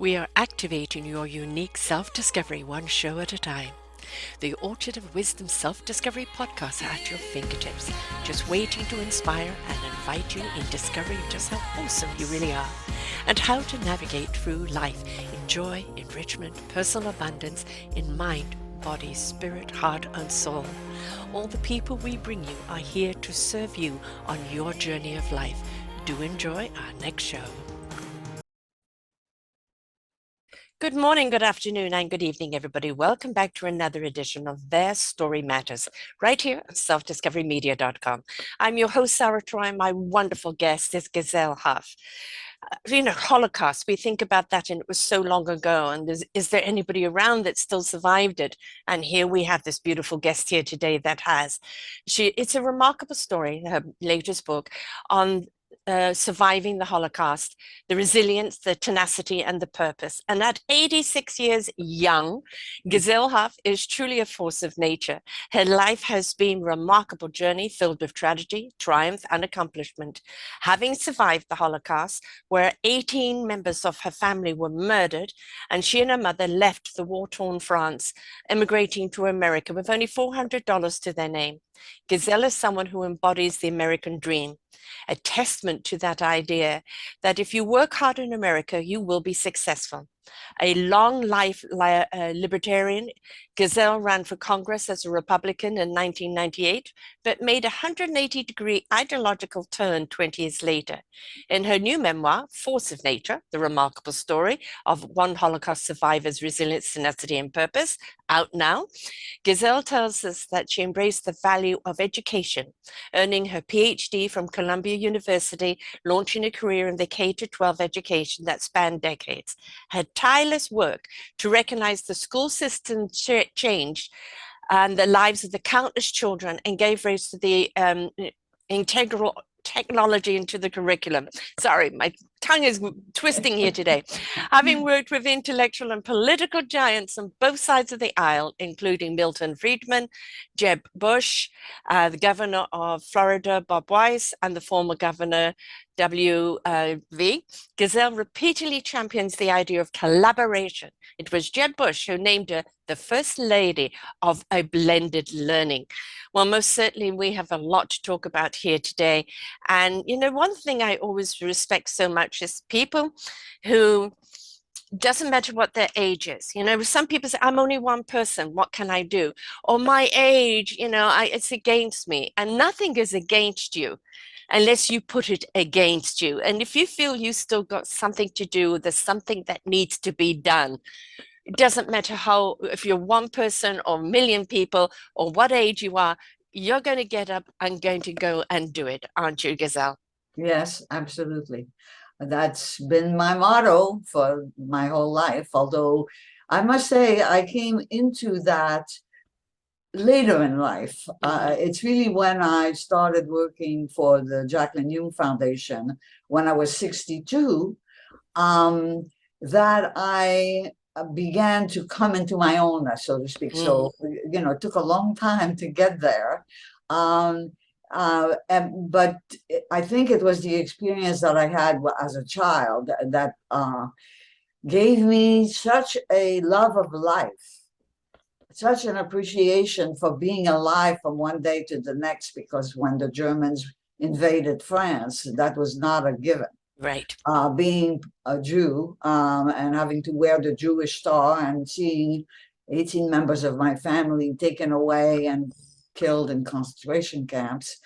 We are activating your unique self-discovery one show at a time. The Orchard of Wisdom Self-Discovery podcast are at your fingertips, just waiting to inspire and invite you in discovering just how awesome you really are and how to navigate through life in joy, enrichment, personal abundance, in mind, body, spirit, heart, and soul. All the people we bring you are here to serve you on your journey of life. Do enjoy our next show. Good morning, good afternoon, and good evening, everybody. Welcome back to another edition of Their Story Matters, right here at selfdiscoverymedia.com. I'm your host, Sarah Troy. My wonderful guest is Gisèle Huff. Holocaust, we think about that, and it was so long ago. And is there anybody around that still survived it? And here we have this beautiful guest here today that has. It's a remarkable story, her latest book on surviving the Holocaust, the resilience, the tenacity, and the purpose. And at 86 years young, Gisèle Huff is truly a force of nature. Her life has been a remarkable journey filled with tragedy, triumph, and accomplishment. Having survived the Holocaust, where 18 members of her family were murdered, and she and her mother left the war-torn France, immigrating to America with only $400 to their name. Gisèle is someone who embodies the American dream, a testament to that idea that if you work hard in America, you will be successful. A long life libertarian, Gisèle ran for Congress as a Republican in 1998, but made a 180-degree ideological turn 20 years later. In her new memoir, Force of Nature, the remarkable story of one Holocaust survivor's resilience, tenacity, and purpose, out now, Gisèle tells us that she embraced the value of education, earning her PhD from Columbia University, launching a career in the K-12 education that spanned decades. Her tireless work to recognize the school system changed and the lives of the countless children and gave rise to the integral technology into the curriculum. Sorry, my tongue is twisting here today. Having worked with intellectual and political giants on both sides of the aisle, including Milton Friedman, Jeb Bush, the governor of Florida, Bob Weiss, and the former governor, W.V., Gisèle repeatedly champions the idea of collaboration. It was Jeb Bush who named her the first lady of a blended learning. Well, most certainly we have a lot to talk about here today. And, one thing I always respect so much is people who doesn't matter what their age is. Some people say, I'm only one person. What can I do? Or my age, it's against me. And nothing is against you unless you put it against you. And if you feel you still got something to do, there's something that needs to be done. It doesn't matter if you're one person or a million people or what age you are, you're going to get up and going to go and do it, aren't you, Gisèle? Yes, absolutely. That's been my motto for my whole life. Although I must say, I came into that later in life. It's really when I started working for the Jacqueline Jung Foundation when I was 62 that I began to come into my own, so to speak. So, it took a long time to get there. But I think it was the experience that I had as a child that gave me such a love of life, such an appreciation for being alive from one day to the next, because when the Germans invaded France, that was not a given. Right. Being a Jew and having to wear the Jewish star and seeing 18 members of my family taken away and killed in concentration camps.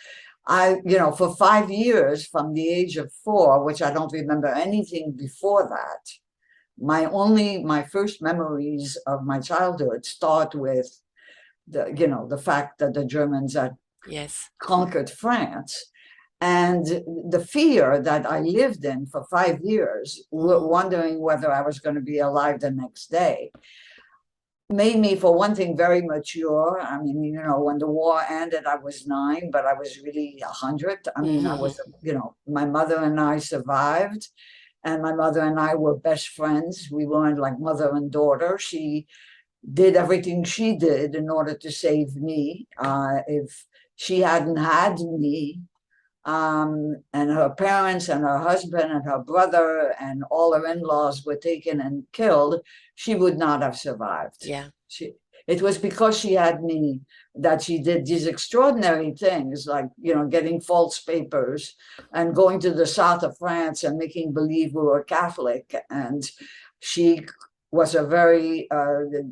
For 5 years, from the age of 4, which I don't remember anything before that, my first memories of my childhood start with the fact that the Germans had conquered France. And the fear that I lived in for 5 years, wondering whether I was going to be alive the next day, made me, for one thing, very mature. I mean, when the war ended, I was 9, but I was really 100. I mean, I was, my mother and I survived, and my mother and I were best friends. We weren't like mother and daughter. She did everything she did in order to save me. If she hadn't had me, and her parents and her husband and her brother and all her in-laws were taken and killed, she would not have survived. Yeah. It was because she had me that she did these extraordinary things, like, getting false papers and going to the south of France and making believe we were Catholic. And she was a very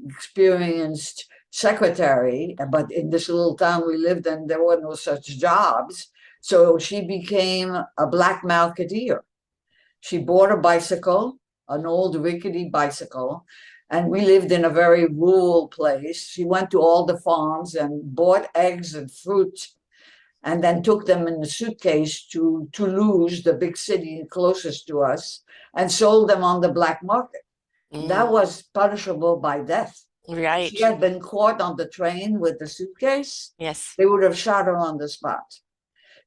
experienced secretary, but in this little town we lived in, there were no such jobs. So she became a black marketeer. She bought a bicycle, an old rickety bicycle, and we lived in a very rural place. She went to all the farms and bought eggs and fruit and then took them in a suitcase to Toulouse, the big city closest to us, and sold them on the black market. That was punishable by death. Right. If she had been caught on the train with the suitcase, yes, they would have shot her on the spot.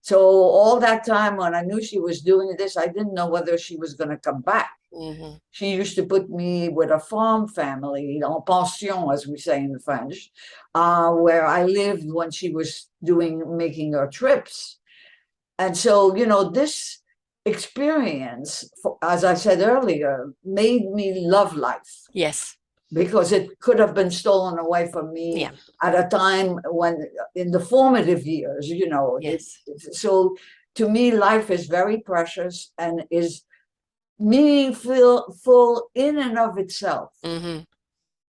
So all that time when I knew she was doing this, I didn't know whether she was going to come back. mm-hmm. She used to put me with a farm family, en pension, as we say in French, where I lived when she was making her trips. And so, this experience, as I said earlier, made me love life. Yes. Because it could have been stolen away from me at a time when, in the formative years, Yes. So to me, life is very precious and is meaningful in and of itself. Mm-hmm.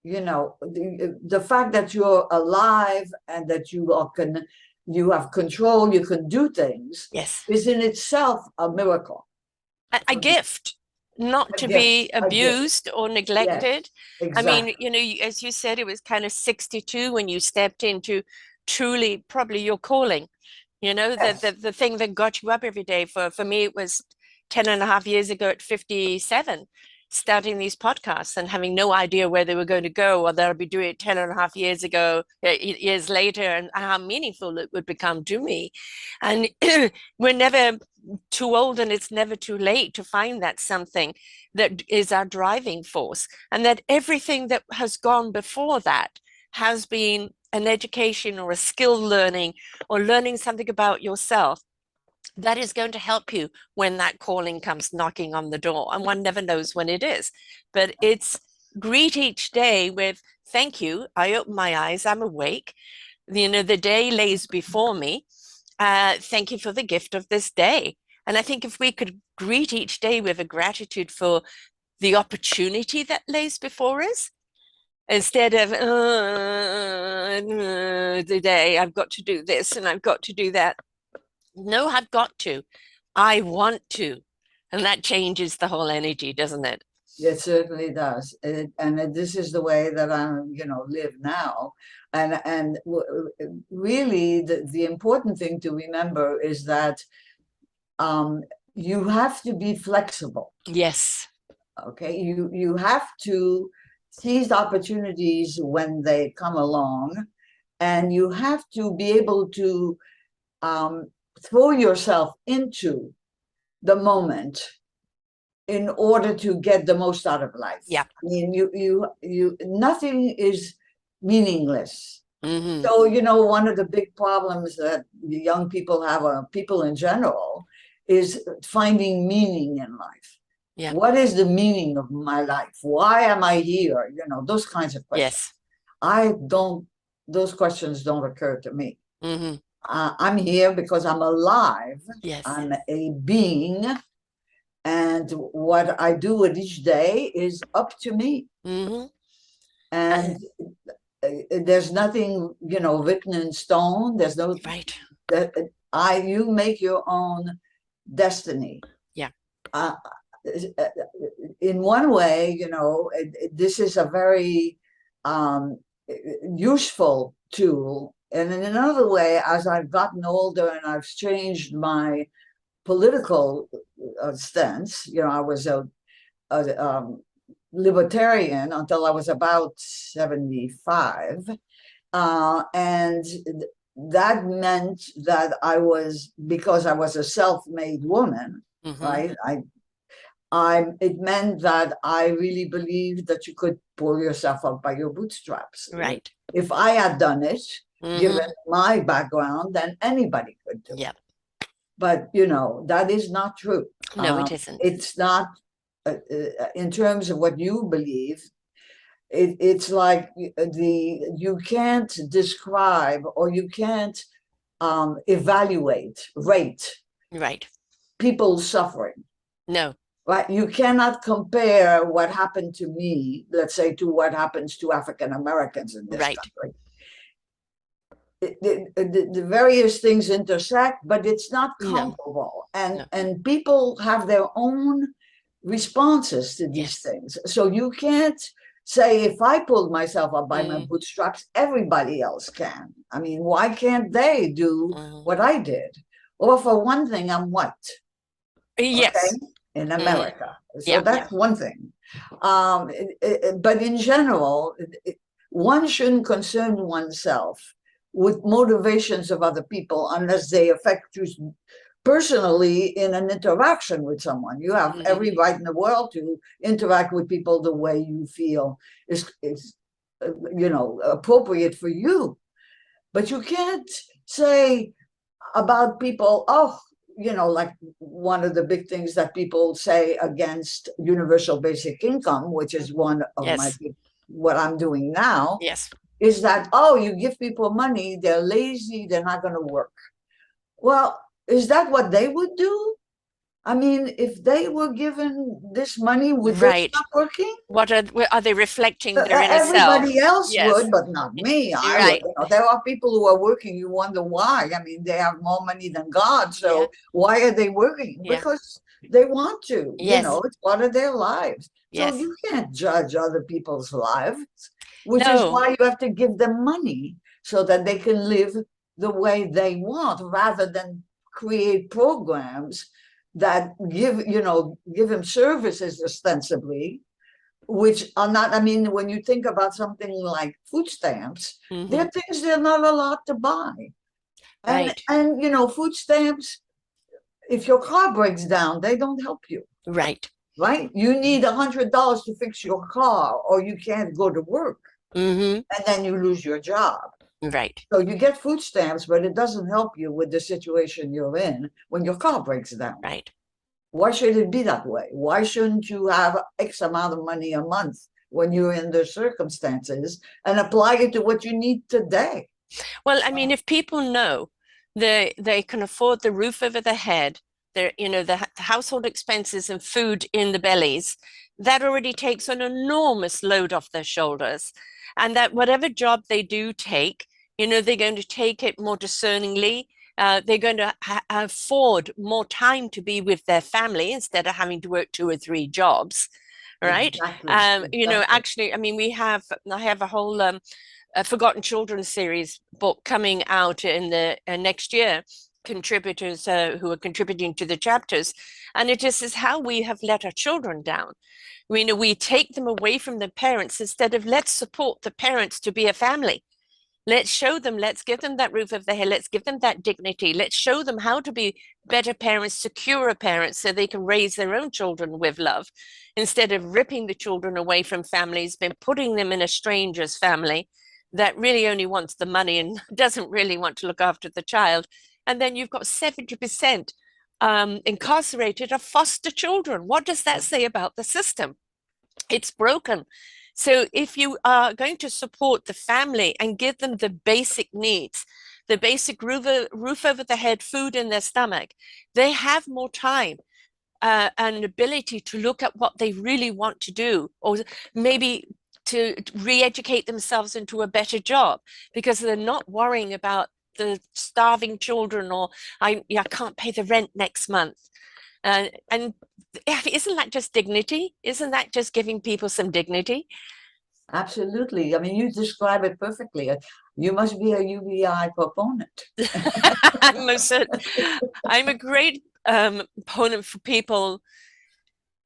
The fact that you're alive and that you have control, you can do things, yes, is in itself a miracle. A gift, not to gift, be abused or neglected. Yes, exactly. I mean, as you said, it was kind of 62 when you stepped into truly probably your calling, Yes. the thing that got you up every day. For me, it was 10 and a half years ago at 57, starting these podcasts and having no idea where they were going to go, or that I'd be doing it 10 and a half years ago, years later, and how meaningful it would become to me. And we're never too old, and it's never too late to find that something that is our driving force, and that everything that has gone before that has been an education or a skill learning or learning something about yourself that is going to help you when that calling comes knocking on the door. And one never knows when it is, but it's greet each day with thank you. I open my eyes, I'm awake. The day lays before me. Thank you for the gift of this day. And I think if we could greet each day with a gratitude for the opportunity that lays before us, instead of today I've got to do this and I've got to do that. No, I've got to. I want to. And that changes the whole energy, doesn't it? It certainly does. And this is the way that I, live now. And really, the important thing to remember is that you have to be flexible. Yes. Okay. You have to seize opportunities when they come along, and you have to be able to throw yourself into the moment in order to get the most out of life. Yeah. I mean, you nothing is meaningless. Mm-hmm. So, one of the big problems that the young people have, or people in general, is finding meaning in life. Yeah. What is the meaning of my life? Why am I here? Those kinds of questions. Yes. Those questions don't occur to me. Mm-hmm. I'm here because I'm alive. Yes. I'm a being. And what I do with each day is up to me. Mm-hmm. And there's nothing, written in stone. There's no right. You make your own destiny. Yeah. In one way, this is a very useful tool. And in another way, as I've gotten older and I've changed my political stance, I was a libertarian until I was about 75. And that meant that because I was a self-made woman, mm-hmm. right? It meant that I really believed that you could pull yourself up by your bootstraps. Right. If I had done it, mm-hmm. given my background, then anybody could do it. Yeah. But that is not true. No, it isn't. It's not in terms of what you believe. It's like you can't describe or you can't rate Right. people's suffering. No. Right? You cannot compare what happened to me, let's say, to what happens to African Americans in this Right. country. The various things intersect, but it's not No. comparable. No. And people have their own responses to these Yes. things. So you can't say, if I pulled myself up by my Mm. bootstraps, everybody else can. I mean, why can't they do Mm. what I did? Or for one thing, I'm white, okay, Yes. in Mm. America. So Yeah. that's one thing. But in general, one shouldn't concern oneself with motivations of other people unless they affect you personally in an interaction with someone. You have Mm. every right in the world to interact with people the way you feel is appropriate for you. But you can't say about people, oh, like one of the big things that people say against universal basic income, which is one of my Yes. what I'm doing now, Yes. is that, oh, you give people money, they're lazy, they're not going to work. Well, is that what they would do? I mean, if they were given this money, would they Right. stop working? What are they reflecting their inner Everybody self? else Yes. would, but not me. I would. Right. There are people who are working. You wonder why. I mean, they have more money than God. Yeah. So why are they working? Yeah. Because they want to. Yes. It's part of their lives. So Yes. you can't judge other people's lives, which is No. why you have to give them money so that they can live the way they want, rather than create programs that give them services ostensibly, which are not, I mean, when you think about something like food stamps, Hmm. they're things they're not allowed to buy. Right. And food stamps, if your car breaks down, they don't help you, Right. right? You need $100 to fix your car, or you can't go to work, Hmm. and then you lose your job. Right. So you get food stamps, but it doesn't help you with the situation you're in when your car breaks down. Right. Why should it be that way? Why shouldn't you have X amount of money a month when you're in those circumstances and apply it to what you need today? Well, I mean, if people know they can afford the roof over their head, the household expenses and food in the bellies, that already takes an enormous load off their shoulders. And that whatever job they do take, they're going to take it more discerningly. They're going to afford more time to be with their family instead of having to work 2 or 3 jobs, right? Exactly. Exactly. Actually, I mean, I have a whole a Forgotten Children series book coming out in the next year, contributors who are contributing to the chapters. And it just is how we have let our children down. We take them away from the parents instead of let's support the parents to be a family. Let's show them, let's give them that roof over their head, let's give them that dignity, let's show them how to be better parents, secure parents, so they can raise their own children with love instead of ripping the children away from families, then putting them in a stranger's family that really only wants the money and doesn't really want to look after the child. And then you've got 70% incarcerated are foster children. What does that say about the system? It's broken. So if you are going to support the family and give them the basic needs, the basic roof over the head, food in their stomach, they have more time and ability to look at what they really want to do, or maybe to re-educate themselves into a better job because they're not worrying about the starving children or I can't pay the rent next month. And isn't that just dignity? Isn't that just giving people some dignity? Absolutely. I mean, you describe it perfectly. You must be a UBI proponent. I'm I'm a great opponent for people.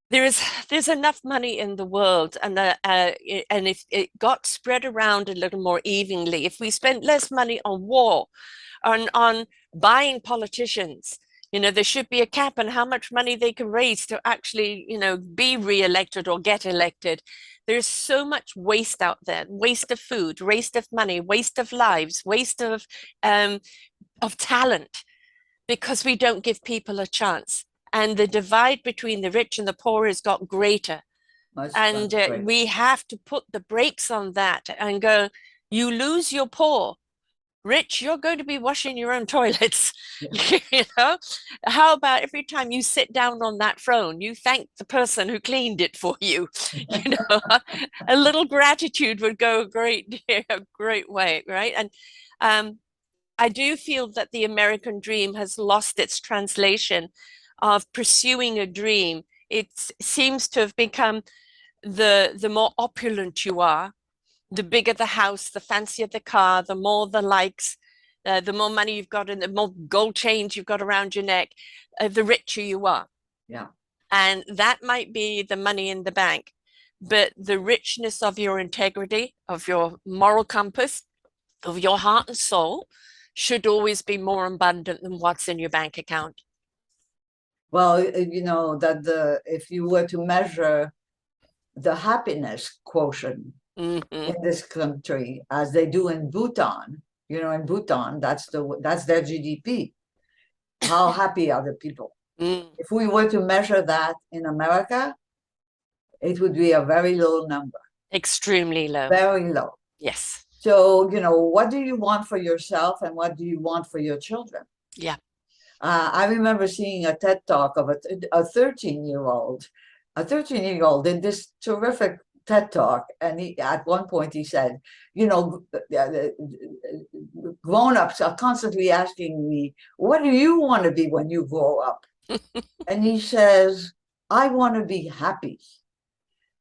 There's enough money in the world, and if it got spread around a little more evenly, if we spent less money on war, on buying politicians, there should be a cap on how much money they can raise to actually, be re-elected or get elected. There's so much waste out there, waste of food, waste of money, waste of lives, waste of talent. because we don't give people a chance. And the divide between the rich and the poor has got greater. And Much greater. we have to put the brakes on that and go, you lose your poor. Rich, you're going to be washing your own toilets. Yeah. You know, how about every time you sit down on that throne, you thank the person who cleaned it for you? You know, a little gratitude would go a great way, right? And I do feel that the American dream has lost its translation of pursuing a dream. It seems to have become the more opulent you are, the bigger the house, the fancier the car, the more the likes, the more money you've got and the more gold chains you've got around your neck, the richer you are. Yeah. And that might be the money in the bank, but the richness of your integrity, of your moral compass, of your heart and soul should always be more abundant than what's in your bank account. Well, you know that if you were to measure the happiness quotient Mm-hmm. in this country as they do in Bhutan, you know, in Bhutan, that's their GDP. How happy are the people? Mm. If we were to measure that in America, it would be a very low number, Extremely low. very low. Yes. So, you know, what do you want for yourself and what do you want for your children? Yeah. I remember seeing a TED talk of a 13-year-old. A 13-year-old did this terrific TED talk, and at one point he said, you know, grown-ups are constantly asking me, what do you want to be when you grow up? And he says, I want to be happy,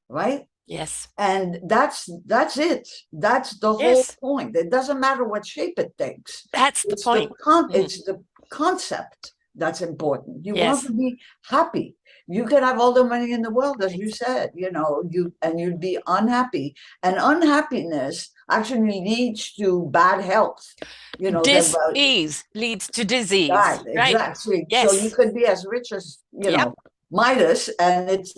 right? Yes. And that's it. That's the whole Yes. point. It doesn't matter what shape it takes. That's the point. It's the concept that's important. You want Yes. to be happy. You can have all the money in the world, as you said, you know, you'd be unhappy. And unhappiness actually leads to bad health. You know, Dis-ease leads to right, disease, right? exactly. So you Yes. could be as rich as, you Yep. know, Midas, and it's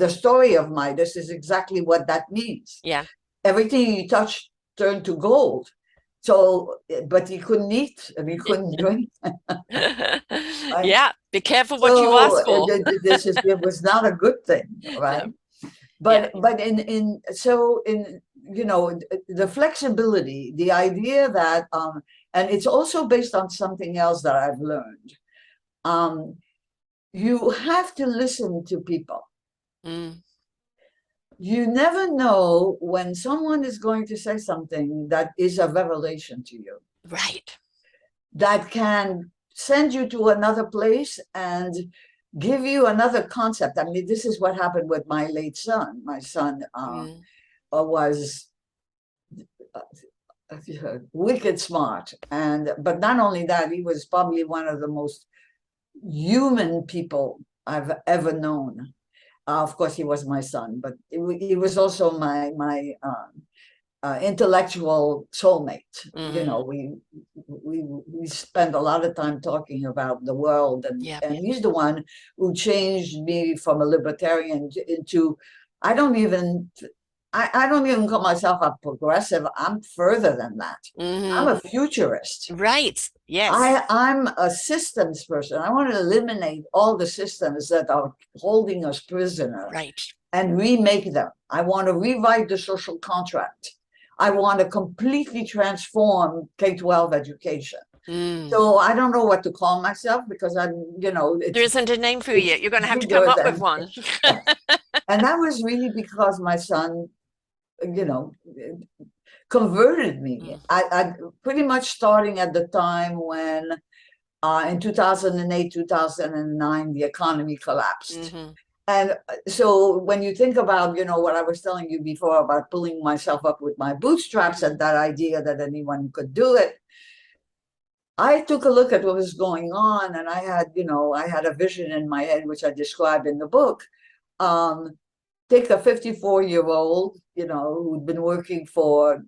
the story of Midas is exactly what that means. Yeah. Everything he touched turned to gold. So, but he couldn't eat and he couldn't drink. Right? Yeah. Be careful what you So ask for. it was not a good thing, right? No. Yeah. But in you know the flexibility, the idea that and it's also based on something else that I've learned. Um, you have to listen to people. Mm. You never know when someone is going to say something that is a revelation to you, Right. that can send you to another place and give you another concept. I mean, this is what happened with my late son. My son Mm. was wicked smart, but not only that, he was probably one of the most human people I've ever known. Of course, he was my son, but he was also my intellectual soulmate. You know, Mm. we spend a lot of time talking about the world, Yeah. and he's the one who changed me from a libertarian into I don't even I don't even call myself a progressive. I'm further than that. I'm Mm. a futurist. Right. Yes. I'm a systems person. I want to eliminate all the systems that are holding us prisoner Right. and remake them. I want to rewrite the social contract. I want to completely transform K-12 education. Mm. So I don't know what to call myself because There isn't a name for you it's yet. You're going to have to come bigger up with than one. and that was really because my son, you know, converted me. Mm. I pretty much starting at the time when in 2008, 2009, the economy collapsed. Mm-hmm. And so when you think about, you know, what I was telling you before about pulling myself up with my bootstraps and that idea that anyone could do it, I took a look at what was going on and I had a vision in my head, which I described in the book. Um, Take a 54-year-old, you know, who'd been working for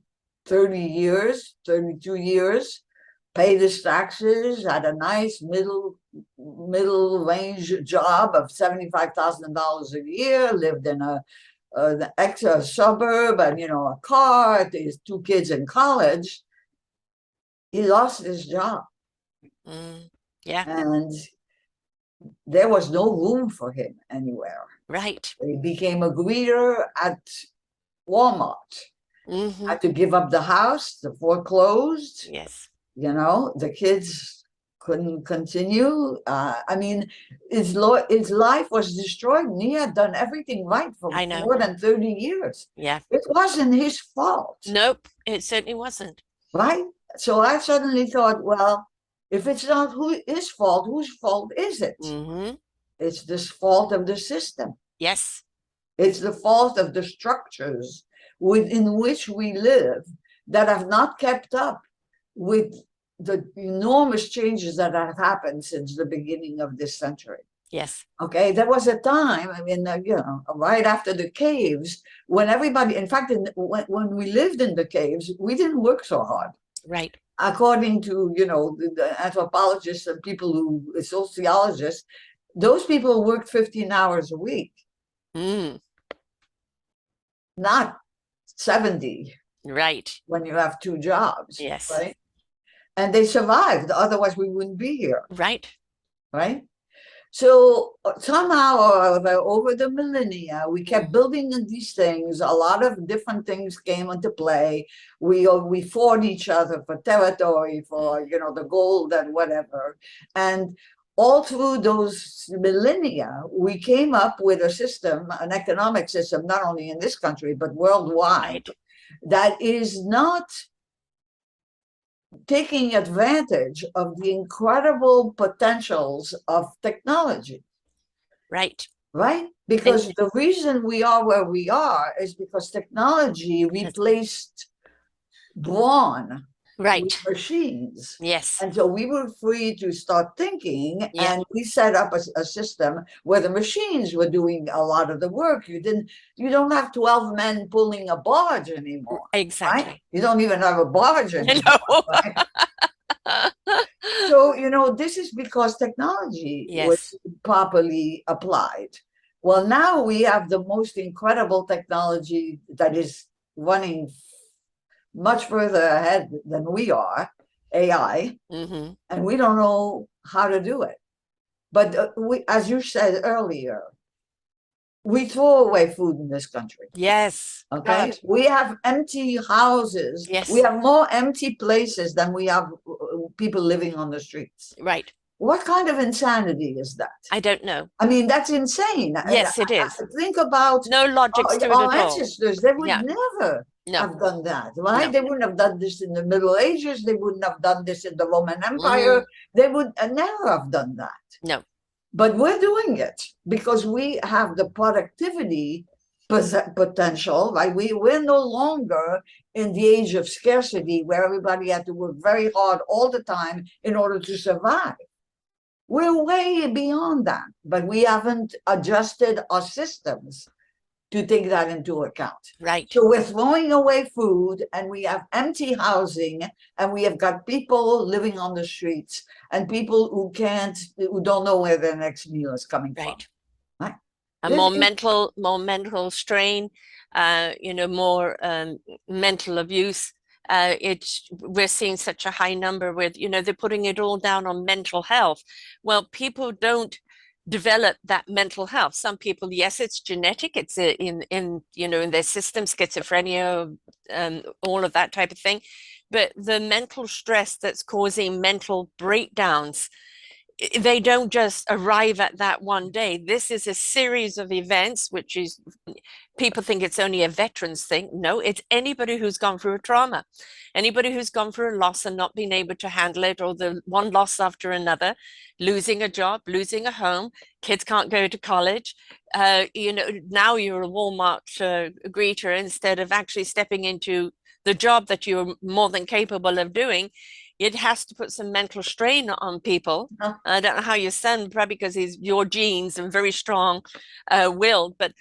30 years, 32 years, paid his taxes, had a nice middle range job of $75,000 a year, lived in an extra suburb and, you know, a car, his two kids in college. He lost his job. Mm. Yeah. And there was no room for him anywhere. Right. He became a greeter at Walmart. Mm-hmm. Had to give up the house, the foreclosed. Yes. The kids couldn't continue. I mean, his life was destroyed, and he had done everything right for I know. more than 30 years. Yeah. It wasn't his fault, Nope. It certainly wasn't. right? So I suddenly thought, well, if it's not his fault, whose fault is it? Mm-hmm. It's the fault of the system. Yes. It's the fault of the structures within which we live that have not kept up with the enormous changes that have happened since the beginning of this century. Yes. Okay, there was a time, I mean, right after the caves, when everybody, in fact, when we lived in the caves, we didn't work so hard. Right. According to, the anthropologists and sociologists, those people worked 15 hours a week, Mm. not 70 Right. when you have two jobs, Yes. right? And they survived, otherwise we wouldn't be here, Right. right? So somehow or other, over the millennia, we kept building these things. A lot of different things came into play. We fought each other for territory, for the gold and whatever. And all through those millennia, we came up with a system, an economic system, not only in this country but worldwide, Right. that is not taking advantage of the incredible potentials of technology. Right. Right? Because the reason we are where we are is because technology replaced brawn with Right. machines. Yes. And so we were free to start thinking, Yeah. and we set up a system where the machines were doing a lot of the work. You don't have 12 men pulling a barge anymore, right? Exactly. You don't even have a barge anymore, No. right? So, this is because technology was Yes. properly applied. Well, now we have the most incredible technology that is running much further ahead than we are, AI, Mm-hmm. and we don't know how to do it. But as you said earlier, we throw away food in this country. Yes. Okay, God. we have empty houses. We Yes. have more empty places than we have people living on the streets. Right. What kind of insanity is that? I don't know. I mean, that's insane. Yes, it is. Think about No logics to it our at all. ancestors. They would Yeah. never No. have done that, right? No. They wouldn't have done this in the Middle Ages. They wouldn't have done this in the Roman Empire. Mm. They would never have done that. No. But we're doing it because we have the productivity potential, right? We're no longer in the age of scarcity where everybody had to work very hard all the time in order to survive. We're way beyond that, but we haven't adjusted our systems to take that into account. Right. So we're throwing away food, and we have empty housing, and we have got people living on the streets, and people who don't know where their next meal is coming from. Right. Right? More mental strain, more mental abuse. We're seeing such a high number with, they're putting it all down on mental health. Well, people don't develop that mental health. Some people, yes, it's genetic. It's in their system, schizophrenia, all of that type of thing. But the mental stress that's causing mental breakdowns, they don't just arrive at that one day. This is a series of events, which is, people think it's only a veterans thing. No, it's anybody who's gone through a trauma, anybody who's gone through a loss and not been able to handle it, or the one loss after another, losing a job, losing a home, kids can't go to college. Now you're a Walmart greeter instead of actually stepping into the job that you're more than capable of doing. It has to put some mental strain on people. I don't know how your son, probably because he's your genes and very strong willed, but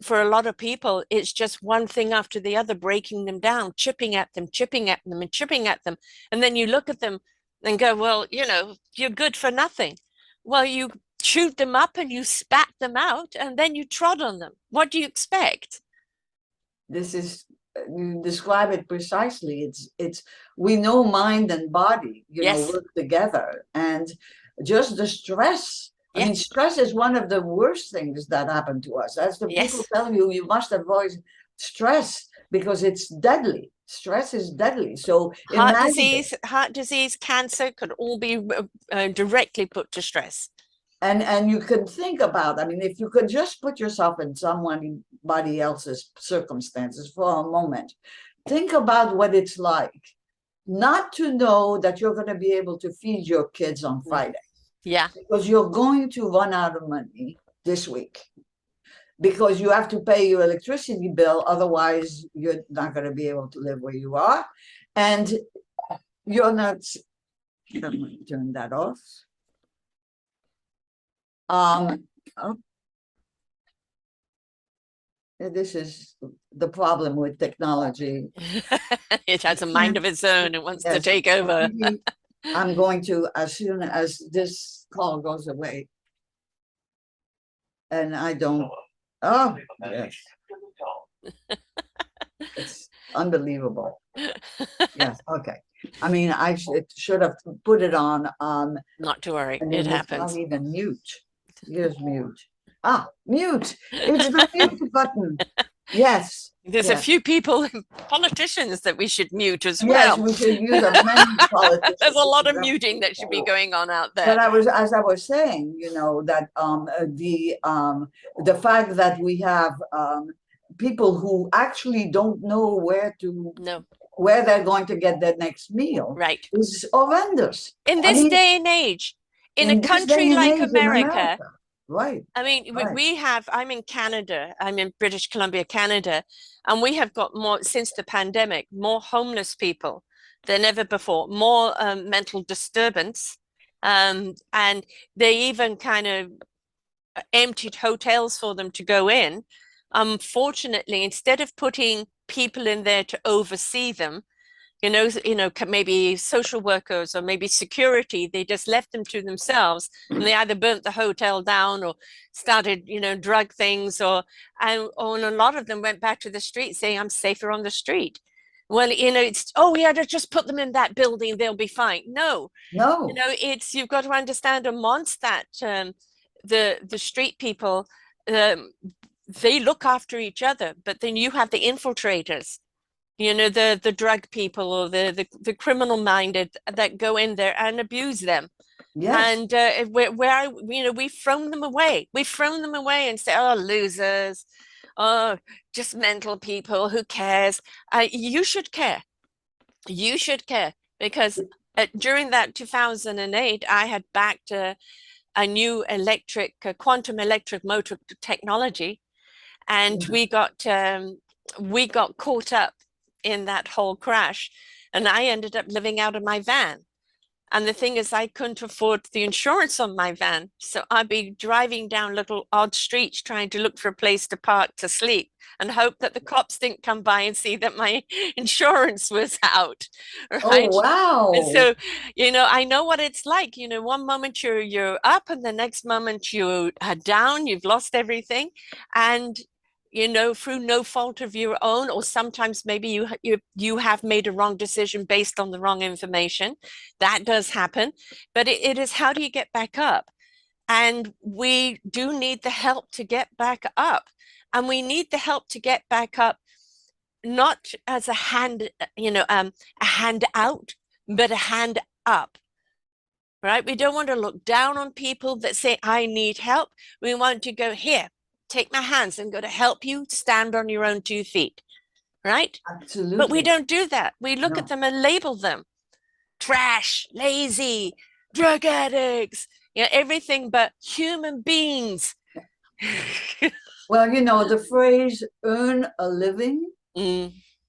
for a lot of people, it's just one thing after the other, breaking them down, chipping at them, chipping at them, and chipping at them. And then you look at them and go, well, you're good for nothing. Well, you chewed them up and you spat them out and then you trod on them. What do you expect? This is, you describe it precisely. It's we know mind and body, Yes. work together. And just the stress. I mean, Yes. stress is one of the worst things that happen to us. As the people Yes. tell you, you must avoid stress because it's deadly. Stress is deadly. So imagine it. Heart disease, cancer could all be directly put to stress. And you can think about, I mean, if you could just put yourself in somebody else's circumstances for a moment, think about what it's like not to know that you're going to be able to feed your kids on Friday. Yeah. Because you're going to run out of money this week because you have to pay your electricity bill. Otherwise, you're not going to be able to live where you are. And you're not, I'm going to turn that off. Oh, this is the problem with technology. It has a mind of its own. It wants to take over. I'm going to, as soon as this call goes away, and I don't, oh, yes. It's unbelievable. Yes, okay. I mean, I should have put it on. Not to worry, and it it's happens. not even mute. Here's mute. Ah, mute. It's the mute button. Yes. There's a few people, politicians, that we should mute as well. Yes, we should use many politicians. There's a lot of muting that should be going on out there. But as I was saying, you know, that the fact that we have people who actually don't know where they're going to get their next meal, right, is horrendous. In this day and age, in a country like America. Right. I mean, I'm in Canada, I'm in British Columbia, Canada, and we have got more, since the pandemic, more homeless people than ever before, more mental disturbance. And they even kind of emptied hotels for them to go in. Unfortunately, instead of putting people in there to oversee them, maybe social workers or maybe security, they just left them to themselves, and they either burnt the hotel down or started, drug things, and a lot of them went back to the street saying, I'm safer on the street. Well, it's, we had to just put them in that building, they'll be fine. No, you've got to understand, amongst that, the street people, they look after each other, but then you have the infiltrators, the drug people or the criminal minded that go in there and abuse them. Yes. And we've thrown them away. We've thrown them away and say, oh, losers, oh, just mental people, who cares? You should care. You should care, because during that 2008, I had backed a new quantum electric motor technology, and we got caught up in that whole crash, and I ended up living out of my van. And the thing is, I couldn't afford the insurance on my van, so I'd be driving down little odd streets trying to look for a place to park to sleep and hope that the cops didn't come by and see that my insurance was out. Right? Oh, wow. And so, I know what it's like. One moment you're up, and the next moment you are down, you've lost everything. And through no fault of your own, or sometimes maybe you have made a wrong decision based on the wrong information. That does happen, but it is, how do you get back up? And we do need the help to get back up, and we need the help to get back up, not as a hand, a hand out, but a hand up. Right? We don't want to look down on people that say, I need help. We want to go, here, take my hands, and go to help you stand on your own 2 feet. Right? Absolutely. But we don't do that. We look at them and label them trash, lazy, drug addicts, everything but human beings. Well, the phrase earn a living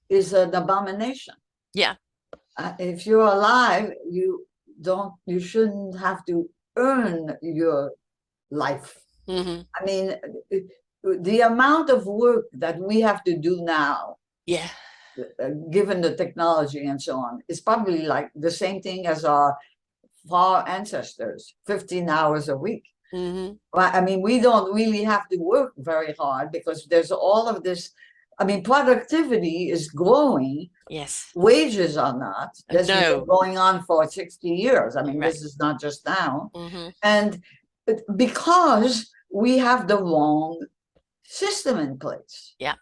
is an abomination. Yeah. If you're alive, you shouldn't have to earn your life. I mean, the amount of work that we have to do now, given the technology and so on, is probably like the same thing as our far ancestors, 15 hours a week. Well, I mean, we don't really have to work very hard because there's all of this I mean, productivity is growing, Yes. wages are not. This has been No. going on for 60 years. I mean, Right. this is not just now. Hmm. And because we have the wrong system in place, Yeah.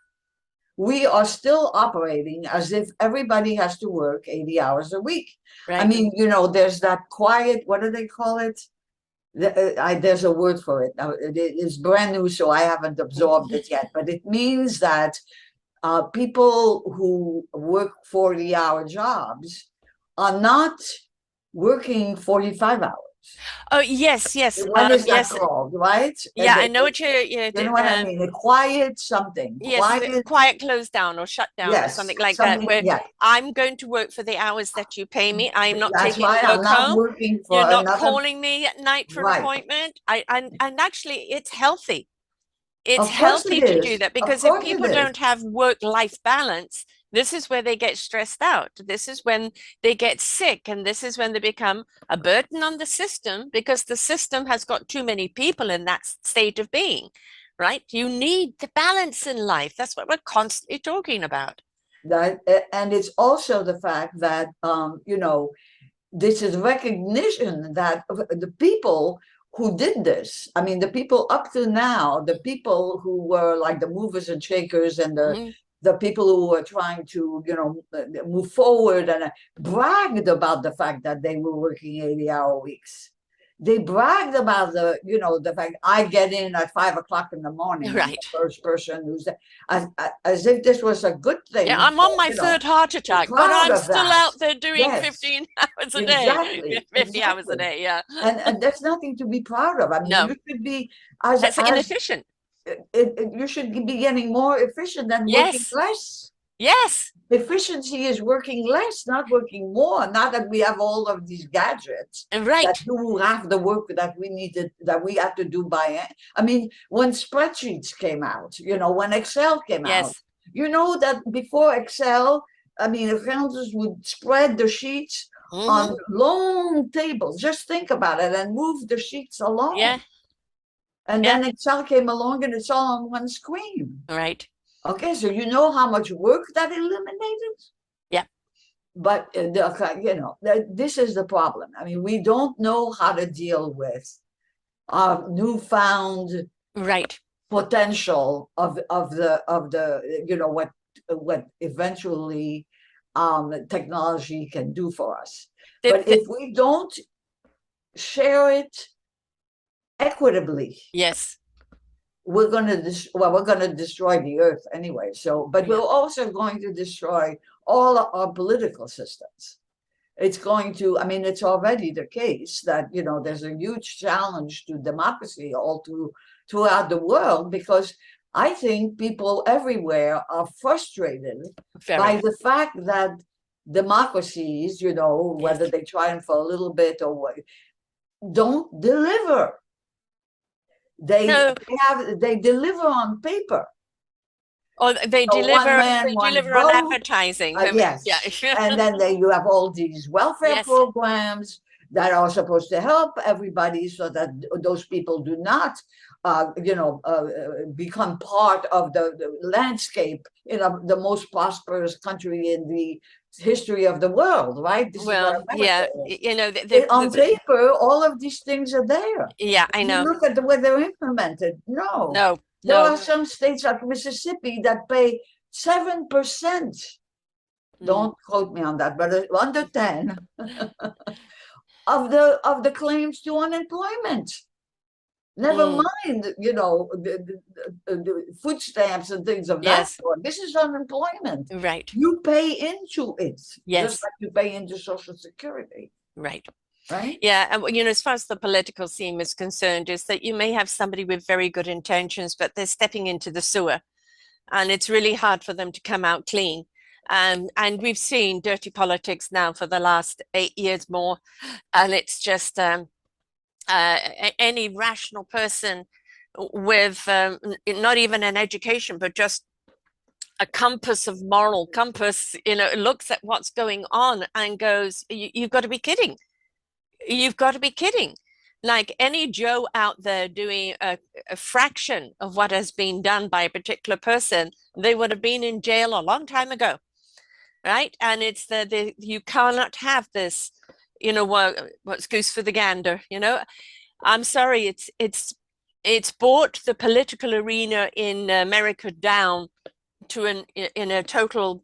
we are still operating as if everybody has to work 80 hours a week. I Right. mean, there's that quiet, what do they call it? There's a word for it. Now, it is brand new, so I haven't absorbed it yet, but it means that people who work 40-hour jobs are not working 45 hours. Oh, yes, yes. When is that Yes. called, right? Yeah, I know what you You know what I mean? A quiet something, yes, is it quiet, quiet close down or shut down or yes, something like that, something, where yeah. I'm going to work for the hours that you pay me. I'm not That's taking why I'm work not home. working You're for not another, calling me at night for an right. appointment. And actually it's healthy. It's Of course it healthy to do is. that, Of because if course it people is. don't have work-life balance, this is where they get stressed out. This is when they get sick, and this is when they become a burden on the system, because the system has got too many people in that state of being, right? You need the balance in life. That's what we're constantly talking about. That, and it's also the fact that, this is recognition that the people who did this, I mean, the people up to now, the people who were like the movers and shakers and Mhm. the people who were trying to, move forward and bragged about the fact that they were working 80-hour weeks. They bragged about the fact I get in at 5 o'clock in the morning. I'm the Right. first person who's there, as if this was a good Yeah, thing. I'm on my third heart Be attack, but proud I'm of still that. out there doing Yes, 15 hours a day, exactly, 50 hours a exactly. day. Yeah. And there's nothing to be proud of. I mean, No, you should be as that's inefficient. you should be getting more efficient than working Yes. less. Yes. Efficiency is working less, not working more. Not that we have all of these gadgets that Right. do have the work that we needed, that we have to do by. I mean, when spreadsheets came out, when Excel came out, Yes. that before Excel, I mean, accountants would spread the sheets Hmm. on long tables. Just think about it and move the sheets Yeah. along. And Yeah. then Excel came along and it's all on one screen. Right. Okay, so you know how much work that eliminated? Yeah. But this is the problem. I mean, we don't know how to deal with our newfound Right. potential of the what eventually technology can do for us. The, But the, if we don't share it equitably, yes. we're going to destroy the earth anyway. So, but Yeah. we're also going to destroy all our political systems. It's going to, I mean, it's already the case that, there's a huge challenge to democracy throughout the world, because I think people everywhere are frustrated by Very. the fact that democracies, Yes. whether they triumph for a little bit or what, don't deliver. They No. they deliver on paper. Or they So one deliver. man, They one deliver on vote. advertising. Yeah. Yes. And then you have all these welfare Yes. programs that are supposed to help everybody so that those people do not, become part of the landscape in the most prosperous country in the history of the world, right? This is what Well, America yeah. is. On The paper, all of these things are there. yeah. I You know. look at the way they're implemented. No, No. there No. are some states like Mississippi that pay 7%. Mm. Don't quote me on that, but under 10 of the claims to unemployment. Never Mm. mind, the food stamps and things of that Yes. sort. This is unemployment. Right. You pay into it, just Yes. like you pay into Social Security, Right. right? Yeah, and as far as the political scene is concerned, is that you may have somebody with very good intentions, but they're stepping into the sewer, and it's really hard for them to come out clean. And we've seen dirty politics now for the last 8 years more, and it's just any rational person with not even an education, but just a compass of moral compass, looks at what's going on and goes, "You've got to be kidding! You've got to be kidding." Like any Joe out there doing a fraction of what has been done by a particular person, they would have been in jail a long time ago, right? And it's the you cannot have this, what's goose for the gander, I'm sorry, it's brought the political arena in America down to in a total,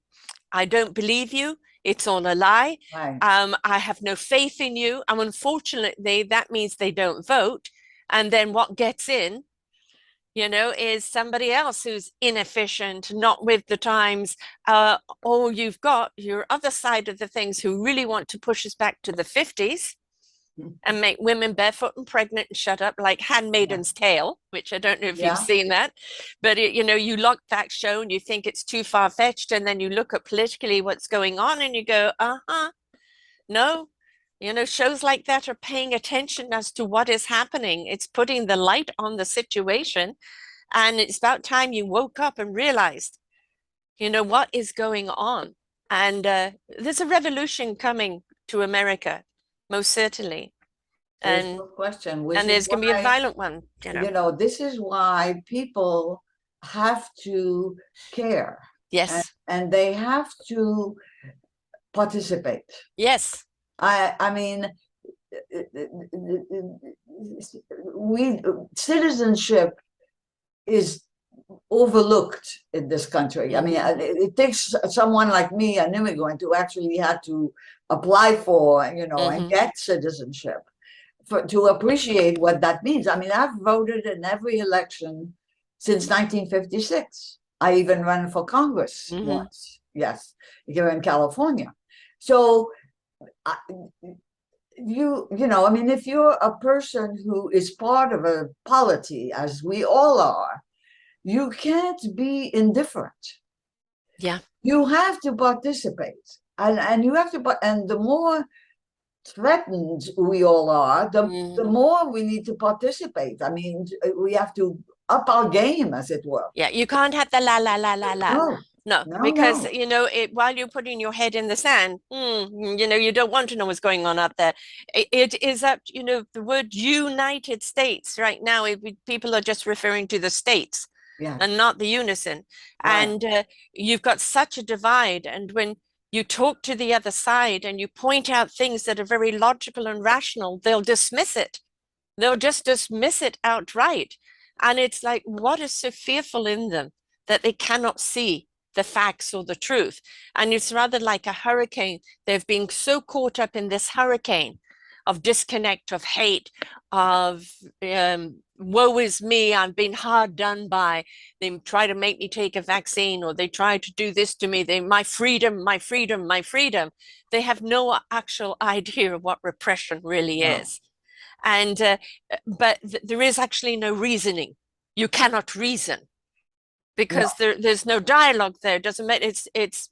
I don't believe you. It's all a lie. Right. I have no faith in you. And unfortunately, that means they don't vote. And then what gets in, is somebody else who's inefficient, not with the times. Or you've got your other side of the things who really want to push us back to the 50s and make women barefoot and pregnant and shut up, like Handmaiden's Tale, which I don't know if you've Yeah. seen that, but you look that show and you think it's too far-fetched, and then you look at politically what's going on and you go, no, shows like that are paying attention as to what is happening. It's putting the light on the situation, and it's about time you woke up and realized, what is going on. And there's a revolution coming to America, most certainly. There's and no question, which and is there's going to be a why, violent one. this is why people have to care, and, Yes, and they have to participate. yes. I mean, we citizenship is overlooked in this country. I mean, it takes someone like me, an immigrant, who actually had to apply for, and get citizenship to appreciate what that means. I mean, I've voted in every election since 1956. I even ran for Congress once, yes, here in California. So, I mean, if you're a person who is part of a polity, as we all are, you can't be indifferent. Yeah. You have to participate, and you have to. And the more threatened we all are, the more we need to participate. I mean, we have to up our game, as it were. Yeah, you can't have the la la la la la. No, No, no, because no. while you're putting your head in the sand, you don't want to know what's going on out there. It is up, the word United States right now. People are just referring to the states Yes, and not the unison. right. And you've got such a divide. And when you talk to the other side and you point out things that are very logical and rational, they'll dismiss it. They'll just dismiss it outright. And it's like, what is so fearful in them that they cannot see the facts or the truth? And it's rather like a hurricane. They've been so caught up in this hurricane of disconnect, of hate, of woe is me, I've been hard done by. They try to make me take a vaccine, or they try to do this to me. My freedom, my freedom, my freedom. They have no actual idea of what repression really No, is. And but there is actually no reasoning. You cannot reason no, because there's no dialogue there. It doesn't matter. It's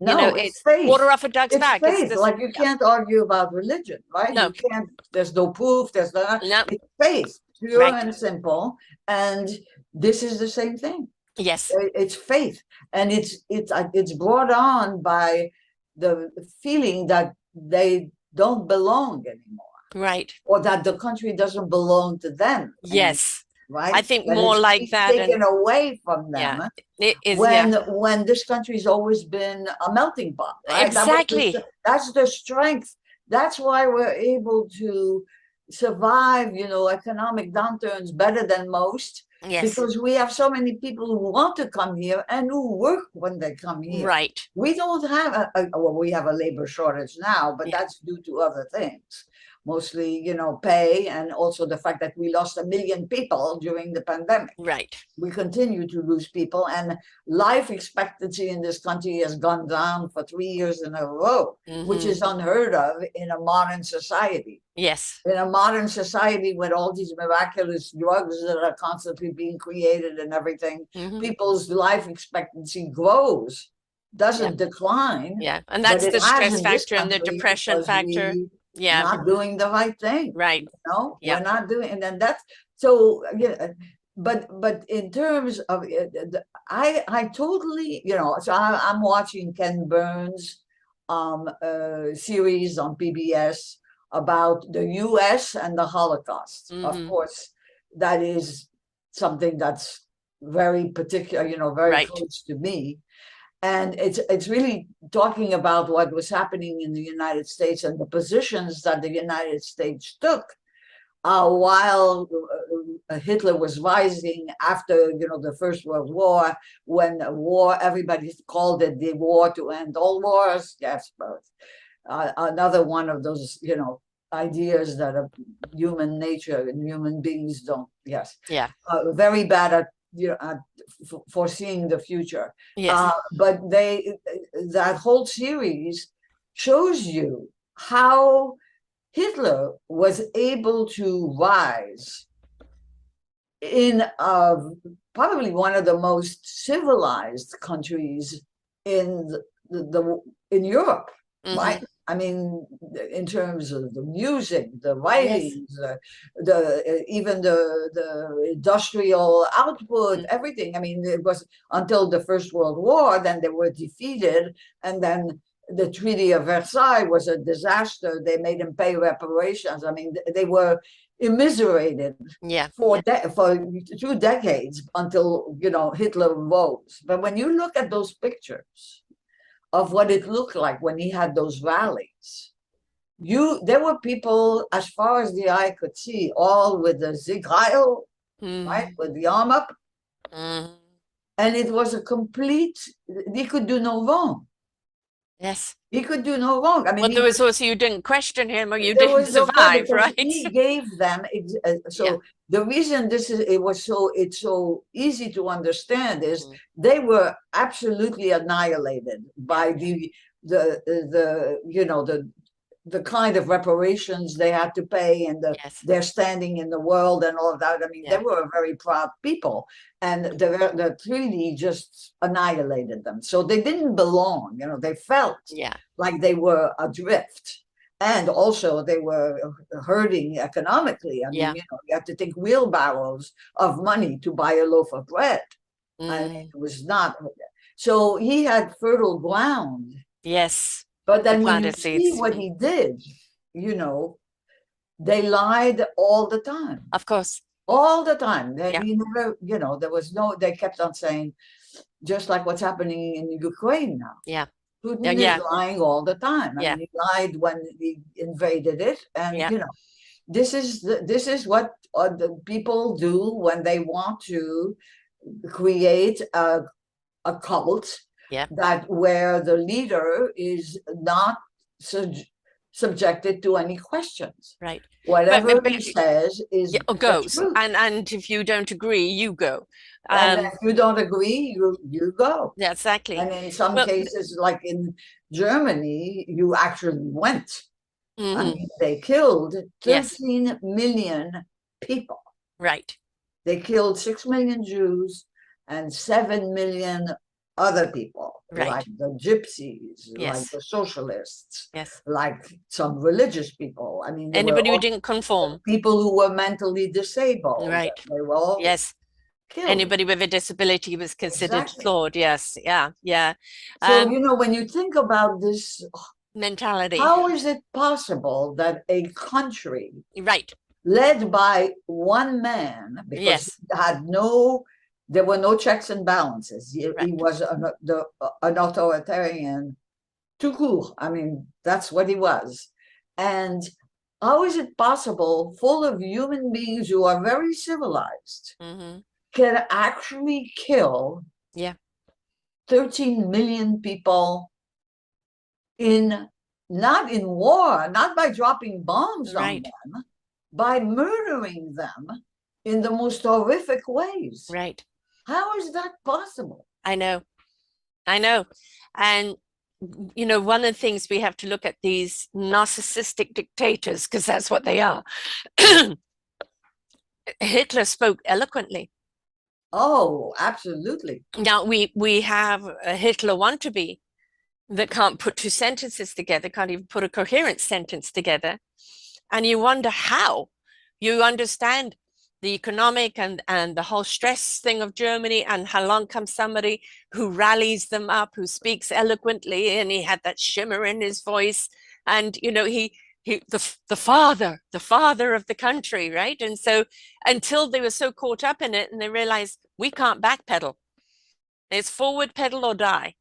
no. It's it's faith. water off a duck's It's back. It's faith. this. Like, you Yeah. can't argue about religion, right? No. You can't. There's no proof. There's no. No. It's faith, pure Right. and simple. And this is the same thing. Yes. It's faith, and it's brought on by the feeling that they don't belong anymore, Right. or that the country doesn't belong to them anymore, Yes. I right? think That more it's like being that. And taken away from yeah, them, it is. Yeah. when this country's always been a melting pot, right? Exactly. That's the strength. That's why we're able to survive, economic downturns better than most, Yes. because we have so many people who want to come here and who work when they come here. Right. We don't have well, we have a labor shortage now, but Yeah. that's due to other things, mostly, pay, and also the fact that we lost 1 million people during the pandemic. Right. We continue to lose people, and life expectancy in this country has gone down for 3 years in a row, which is unheard of in a modern society. Yes. In a modern society with all these miraculous drugs that are constantly being created and everything, people's life expectancy grows, doesn't decline. Yeah. And But that's it the has stress in this factor and the country depression because factor. we Yeah. not doing the right thing. Right. Yeah. We're not doing, and then that's so, but in terms of I totally, so I'm watching Ken Burns series on PBS about the US and the Holocaust. Of Mm-hmm. course, that is something that's very particular, very Right. close to me. And it's really talking about what was happening in the United States and the positions that the United States took while Hitler was rising after the First World War, when war everybody called it the war to end all wars. Yes, but another one of those ideas that human nature and human beings don't. Yes, Yeah. very bad at foreseeing the future. Yes. But that whole series shows you how Hitler was able to rise in probably one of the most civilized countries in in Europe, Mm-hmm. right? I mean, in terms of the music, the Yes. writings, even the industrial output, Mm. everything. I mean, it was until the First World War, then they were defeated, and then the Treaty of Versailles was a disaster. They made them pay reparations. I mean, they were immiserated Yeah. for 2 decades until Hitler rose. But when you look at those pictures of what it looked like when he had those rallies, there were people as far as the eye could see, all with the Siegheil, right, Mm. with the arm up, Mm. and it was a complete. He could do no wrong. Yes. He could do no wrong. I mean, Well, there was also you didn't question him or you there didn't was no point survive, because right? he gave them Yeah. so the reason it's so easy to understand is Mm. they were absolutely annihilated Yeah. by the kind of reparations they had to pay and Yes. their standing in the world and all of that. I mean, they Yeah. were a very proud people, and the treaty just annihilated them. So they didn't belong. They felt Yeah. like they were adrift. And also, they were hurting economically. I mean, Yeah. you have to think wheelbarrows of money to buy a loaf of bread. I mean, Mm. it was not. So he had fertile ground, Yes. but To then when plant you his see seeds. what Mm. he did, you know, they lied all the time. Of course. All the time. Yeah. He never, there was no, they kept on saying, just like what's happening in Ukraine now. Yeah. Yeah. Putin is Yeah. lying all the time. I Yeah. mean, he lied when he invaded it. And, Yeah. this is what the people do when they want to create a cult Yeah. that where the leader is not subjected to any questions. Right. Whatever But he says yeah, is the goes. truth. And if you don't agree, you go. And if Um, you don't agree, you go. yeah, exactly. And in some Well, cases, like in Germany, you actually went. I mhm. mean, they killed Yes. 13 million people. Right. They killed 6 million Jews and 7 million other people, like Right. the gypsies, like Yes. the socialists, Yes. like some religious people. I mean, there were Anybody who all didn't conform. people who were mentally disabled. Right. They were all Yes. killed. Anybody with a disability was considered Exactly. flawed. Yes. Yeah. Yeah. So, Um, when you think about this, mentality. how is it possible that a country Right. led by one man, because Yes. there were no checks and balances. He Right. was an authoritarian tout court. I mean, that's what he was. And how is it possible, full of human beings who are very civilized, Hmm. can actually kill Yeah. 13 million people in not in war, not by dropping bombs on Right. them, by murdering them in the most horrific ways. Right. How is that possible? I know. I know. And one of the things we have to look at these narcissistic dictators, because that's what they are. Hitler spoke eloquently. Oh, absolutely. Now we have a Hitler wannabe that can't put two sentences together, can't even put a coherent sentence together. And you wonder how. You understand the economic and the whole stress thing of Germany, and how long comes somebody who rallies them up, who speaks eloquently, and he had that shimmer in his voice. And he the father of the country, right? And so until they were so caught up in it and they realized we can't backpedal. It's forward pedal or die,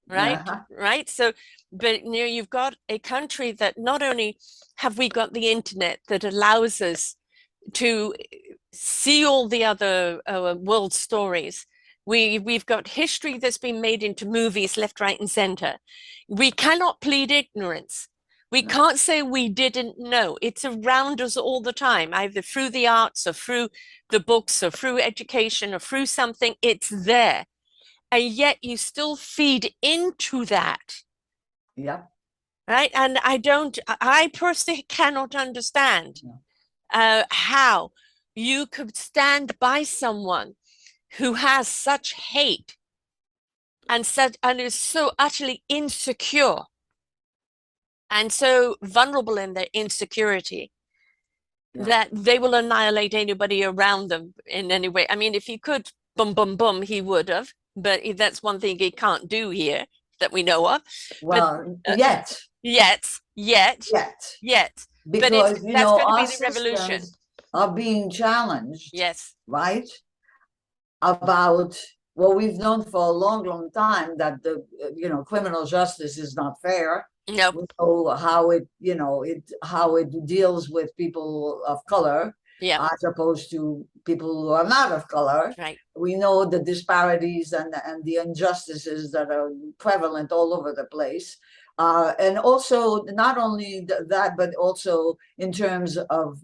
right? Uh-huh. Right. So, but you've got a country that not only have we got the internet that allows us to see all the other world stories. We've got history that's been made into movies left, right, and center. We cannot plead ignorance. We No. can't say we didn't know. It's around us all the time, either through the arts or through the books or through education or through something. It's there. And yet you still feed into that. Yeah. Right. And I personally cannot understand No. how you could stand by someone who has such hate and is so utterly insecure and so vulnerable in their insecurity Yeah. that they will annihilate anybody around them in any way. I mean, if he could boom, boom, boom, he would have, but that's one thing he can't do here that we know of. But Well, uh, yet, yet, yet, yet. But because that's going to our be the revolution. systems are being challenged, Yes. right? About what we've known for a long, long time, that the criminal justice is not fair. Nope. We know how how it deals with people of color, Yeah. as opposed to people who are not of color. Right. We know the disparities and the injustices that are prevalent all over the place. And also, not only that, but also in terms of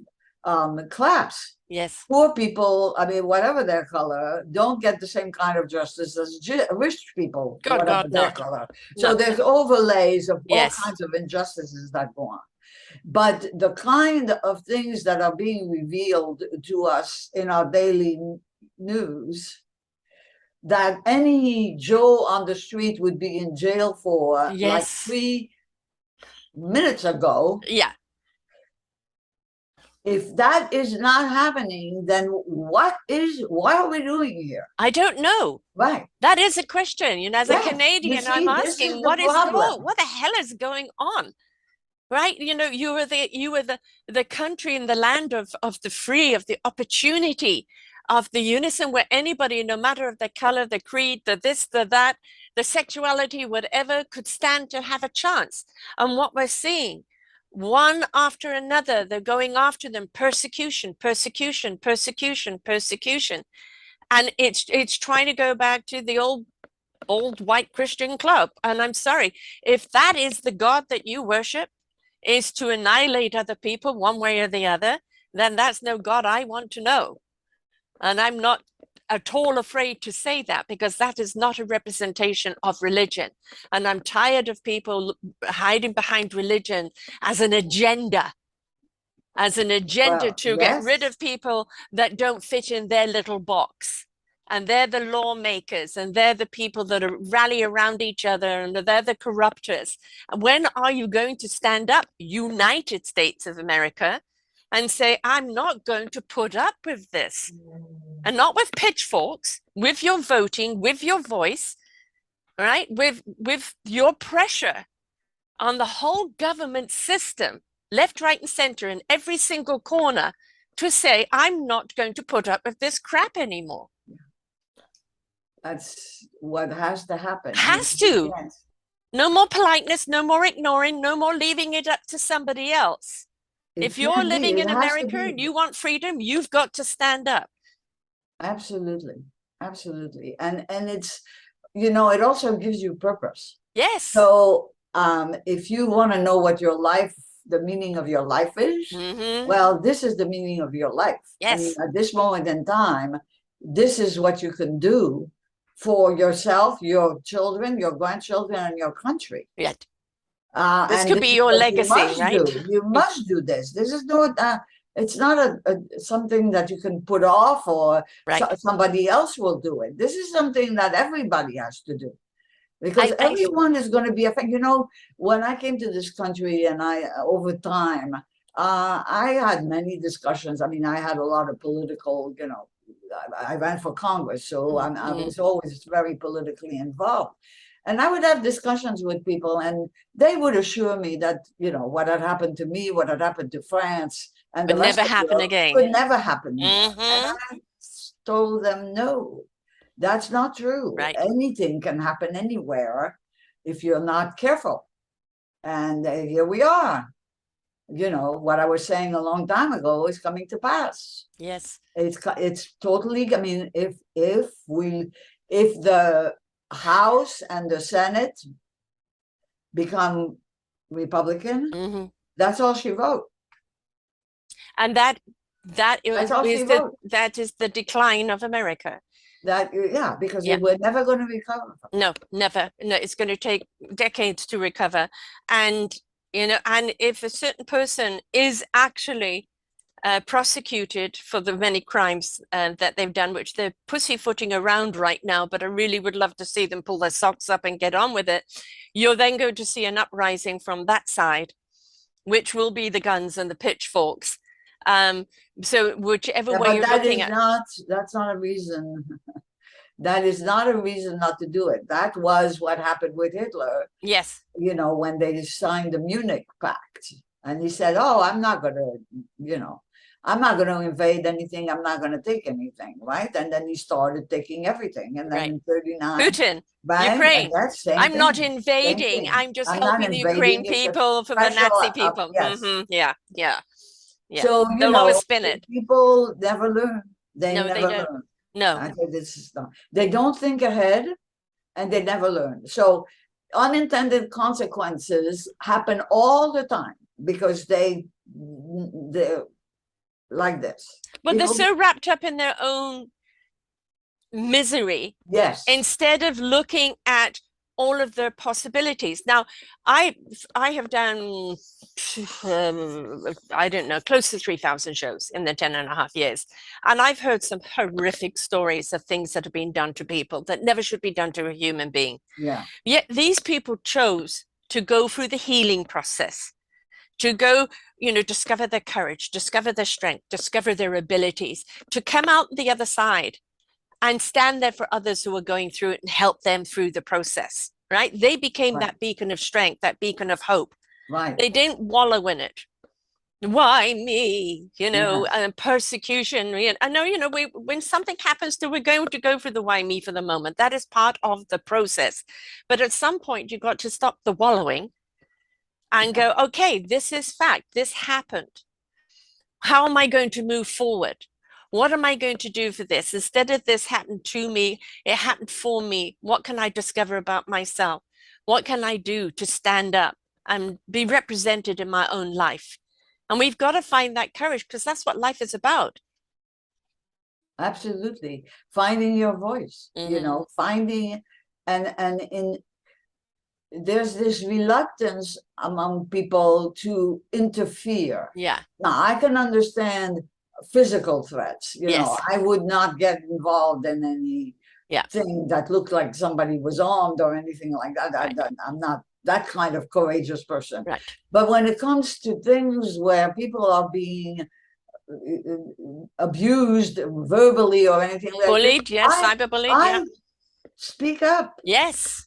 class. Yes. Poor people, I mean, whatever their color, don't get the same kind of justice as rich people, Good whatever God, their not. color. So Not. there's overlays of all Yes. kinds of injustices that go on. But the kind of things that are being revealed to us in our daily news, that any Joe on the street would be in jail for, like Yes. 3 minutes ago. Yeah. If that is not happening, then what are we doing here? I don't know. Right. That is a question. As a Yes. You Canadian, I'm see, this is asking the problem. what the hell is going on? Right? You were the country and the land of the free, of the opportunity, of the unison where anybody, no matter of the color, the creed, the this, the that, the sexuality, whatever, could stand to have a chance. And what we're seeing, one after another, they're going after them, persecution, persecution, persecution, persecution. And it's trying to go back to the old white Christian club. And I'm sorry, if that is the God that you worship, is to annihilate other people one way or the other, then that's no God I want to know. And I'm not at all afraid to say that, because that is not a representation of religion. And I'm tired of people hiding behind religion as an agenda, Well, to get rid yes. of people that don't fit in their little box. And they're the lawmakers, and they're the people that are rally around each other, and they're the corruptors. When are you going to stand up, United States of America, and say, I'm not going to put up with this? And not with pitchforks, with your voting, with your voice, right? With your pressure on the whole government system, left, right, and center, in every single corner, to say, I'm not going to put up with this crap anymore. That's what has to happen. Has to. Yes. No more politeness, no more ignoring, no more leaving it up to somebody else. It If you're can't be. living It in has to America be. and you want freedom, you've got to stand up. Absolutely. Absolutely. And it's, it also gives you purpose. Yes. So if you want to know what the meaning of your life is, well, this is the meaning of your life. Yes. I mean, at this moment in time, this is what you can do for yourself, your children, your grandchildren, and your country. Yet. This could be your legacy, right? You must do this. This is not. It's not something that you can put off, or right. Somebody else will do it. This is something that everybody has to do, because everyone is going to be affected. When I came to this country, and over time, I had many discussions. I mean, I had a lot of political. I ran for Congress, so I was always very politically involved. And I would have discussions with people, and they would assure me that, what had happened to me, what had happened to France and Would the rest never of happen Europe again. could never happen here. And Mm-hmm. I told them, no, that's not true. Right. Anything can happen anywhere if you're not careful. And here we are. What I was saying a long time ago is coming to pass. Yes. It's totally. I mean, if the House and the Senate become Republican, Mm-hmm. that's all she wrote. And that That's all she is wrote. that is the decline of America. Yeah, because Yeah. we're never going to recover. No, never. No, it's going to take decades to recover. And, and if a certain person is actually prosecuted for the many crimes that they've done, which they're pussyfooting around right now, but I really would love to see them pull their socks up and get on with it, you're then going to see an uprising from that side, which will be the guns and the pitchforks. So whichever Yeah, way but you're looking at. that's not a reason. That is not a reason not to do it. That was what happened with Hitler, Yes. when they signed the Munich Pact. And he said, oh, I'm not going to invade anything. I'm not going to take anything, right? And then he started taking everything. And then Right. in 39, Putin, bang, and Ukraine. that's same I'm not thing. Same invading. thing. I'm just I'm not helping the Ukraine invading. It's a people from the special, Nazi people. yes. Yeah, yeah, yeah. So, They'll always spin it. people never learn. They No, they never don't. learn. No. I said, this is not, they don't think ahead, and they never learn. So unintended consequences happen all the time because they're like this. But they're so wrapped up in their own misery. Yes. Instead of looking at all of their possibilities. Now, I have done, I don't know, close to 3,000 shows in the 10 and a half years. And I've heard some horrific stories of things that have been done to people that never should be done to a human being. Yeah. Yet these people chose to go through the healing process, to go, discover their courage, discover their strength, discover their abilities, to come out the other side and stand there for others who are going through it and help them through the process, right? They became that beacon of strength, that beacon of hope. Right. They didn't wallow in it. Why me? Persecution. I know, when something happens to, we're going to go for the why me for the moment. That is part of the process. But at some point, you've got to stop the wallowing and go, okay, this is fact. This happened. How am I going to move forward? What am I going to do for this? Instead of this happened to me, it happened for me. What can I discover about myself? What can I do to stand up and be represented in my own life? And we've got to find that courage because that's what life is about. Absolutely. Finding your voice, finding, and there's this reluctance among people to interfere. Yeah. Now, I can understand physical threats. I would not get involved in anything that looked like somebody was armed or anything like that. Right. I'm not that kind of courageous person. Right. But when it comes to things where people are being abused verbally or anything like that, bullied, yes, cyberbullied, I speak up. Yes.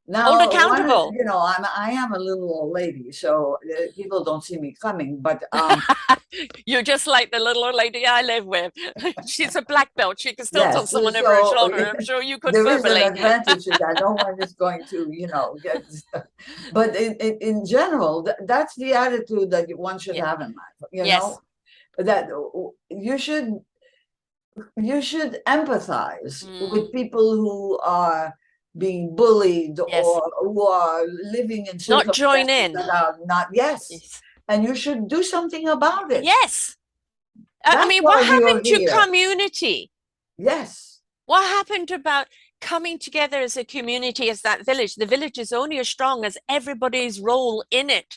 Now, hold accountable. I am a little old lady, so people don't see me coming, but you're just like the little old lady I live with. She's a black belt. She can still tell someone over her shoulder. I'm sure you could verbally. There is an advantage to that. No one is going to, get stuff. But in general, that's the attitude that one should have in life. You know, that you should empathize with people who are being bullied or who are living in not join in that are not and you should do something about it. I mean, what happened to community? What happened about coming together as a community, as that village? The village is only as strong as everybody's role in it,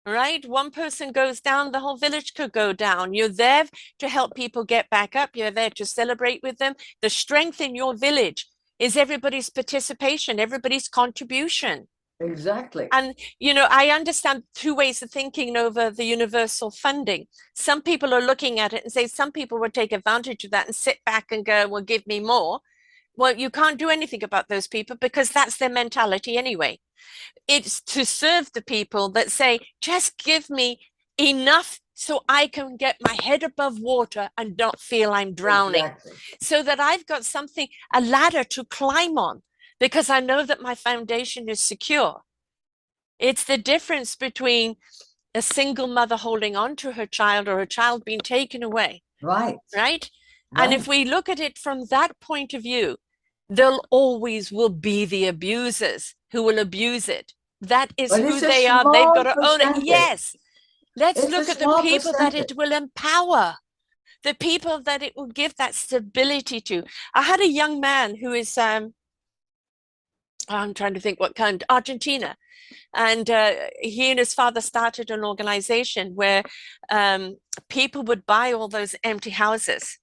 right? One person goes down, the whole village could go down. You're there to help people get back up. You're there to celebrate with them. The strength in your village is everybody's participation, everybody's contribution. Exactly. And, I understand two ways of thinking over the universal funding. Some people are looking at it and say some people would take advantage of that and sit back and go, well, give me more. Well, you can't do anything about those people because that's their mentality anyway. It's to serve the people that say, just give me enough so I can get my head above water and not feel I'm drowning, Exactly. so that I've got something, a ladder to climb on, because I know that my foundation is secure. It's the difference between a single mother holding on to her child or a child being taken away, Right. right? And Right. if we look at it from that point of view, there'll always will be the abusers who will abuse it. That is But who it's a they are. They've got small to own it. percentage. Yes. Let's It's a look at the small people that percentage. it will empower, the people that it will give that stability to. I had a young man who is, I'm trying to think what kind, Argentina. And he and his father started an organization where people would buy all those empty houses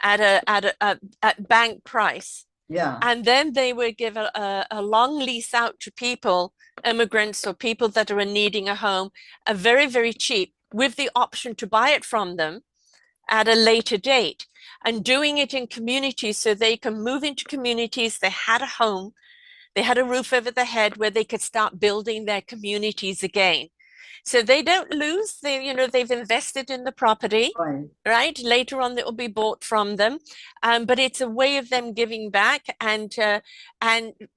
at bank price, Yeah. and then they would give a long lease out to people, immigrants or people that are needing a home, a very, very cheap, with the option to buy it from them at a later date, and doing it in communities so they can move into communities. They had a home, they had a roof over their head where they could start building their communities again. So they don't lose. They've invested in the property, Right. right? Later on, it will be bought from them, but it's a way of them giving back and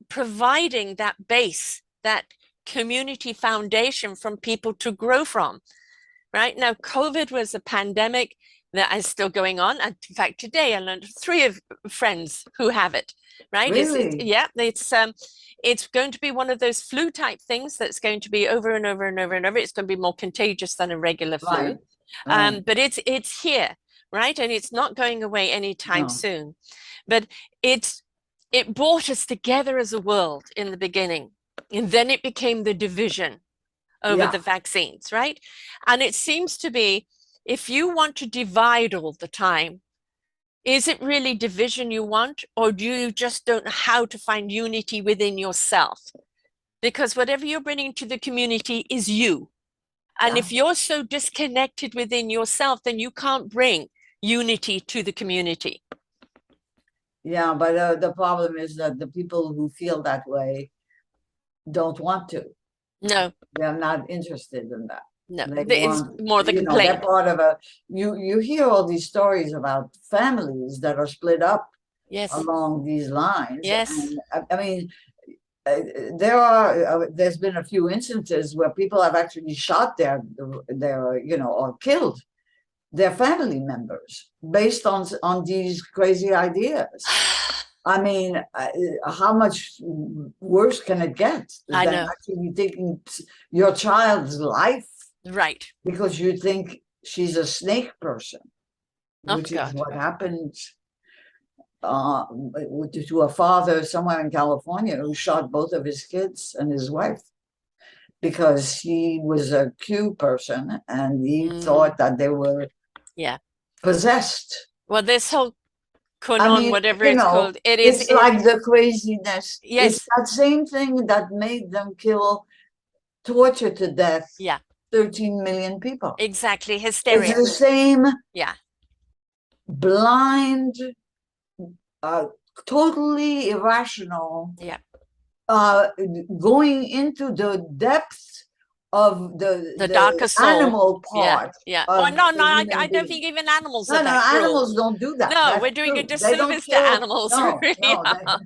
providing that base, that community foundation from people to grow from. Right now, COVID was a pandemic that is still going on, and in fact, today I learned three of friends who have it. Right? Really? Yeah, it's going to be one of those flu type things that's going to be over and over and over and over. It's going to be more contagious than a regular flu, Right. Right. but it's here, right? And it's not going away anytime No. soon. But it's it brought us together as a world in the beginning, and then it became the division over Yeah. the vaccines, right? And it seems to be, if you want to divide all the time, is it really division you want, or do you just don't know how to find unity within yourself? Because whatever you're bringing to the community is you. And Yeah. if you're so disconnected within yourself, then you can't bring unity to the community. Yeah. But the problem is that the people who feel that way don't want to. No, They're not interested in that. no, They it's want, more the they're complaint. part of a, you hear all these stories about families that are split up Yes, along these lines. yes, And I mean, there's been a few instances where people have actually shot their or killed their family members based on these crazy ideas. I mean, how much worse can it get I than know. actually taking your child's life Right. because you think she's a snake person, Oh, which is God. what happened uh, to a father somewhere in California who shot both of his kids and his wife because he was a Q person and he thought that they were Yeah. possessed. Well, this whole I Konon, mean, whatever it's called, it's like the craziness. It's yes, that same thing that made them torture to death yeah, 13 million people. exactly. It's Hysteria. the same Yeah, blind, uh, totally irrational, yeah. uh, going into the depths of The the darker soul. animal Yeah, part yeah. Oh, of no, the no, I human don't being. think even animals are No, no, that cruel. animals don't do that. No, That's we're doing a true. They don't disservice to kill. animals, we No, really no, are.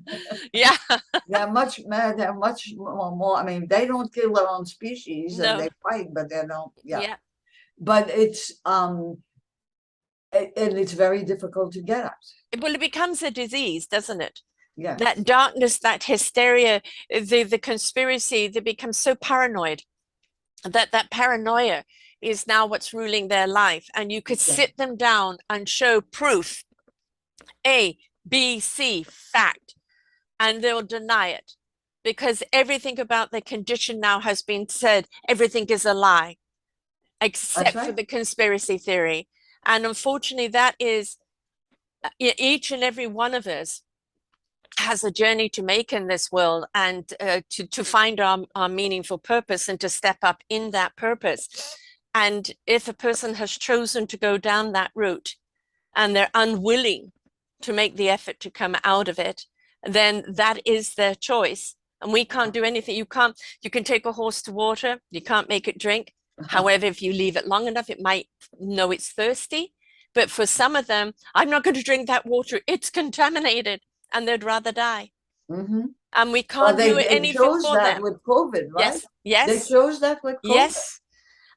Yeah, they're much more. I mean, they don't kill their own species and no, they fight, but they don't. Yeah, yeah. but and it's very difficult to get at. Well, it becomes a disease, doesn't it? That Yes, darkness, that hysteria, the conspiracy, they become so paranoid that that paranoia is now what's ruling their life. And you could yeah, sit them down and show proof, A, B, C, fact, and they'll deny it because everything about their condition now has been said, everything is a lie, that's except for right. the conspiracy theory. And unfortunately, that is each and every one of us has a journey to make in this world and to find our meaningful purpose and to step up in that purpose. And if a person has chosen to go down that route and they're unwilling to make the effort to come out of it, then that is their choice. And we can't do anything. You can take a horse to water, you can't make it drink. However, if you leave it long enough, it might know it's thirsty. But for some of them, I'm not going to drink that water. It's contaminated, and they'd rather die. Mm-hmm. And we Well, can't do they anything chose for that them. with COVID, right? Yes, They yes, chose that with COVID. yes.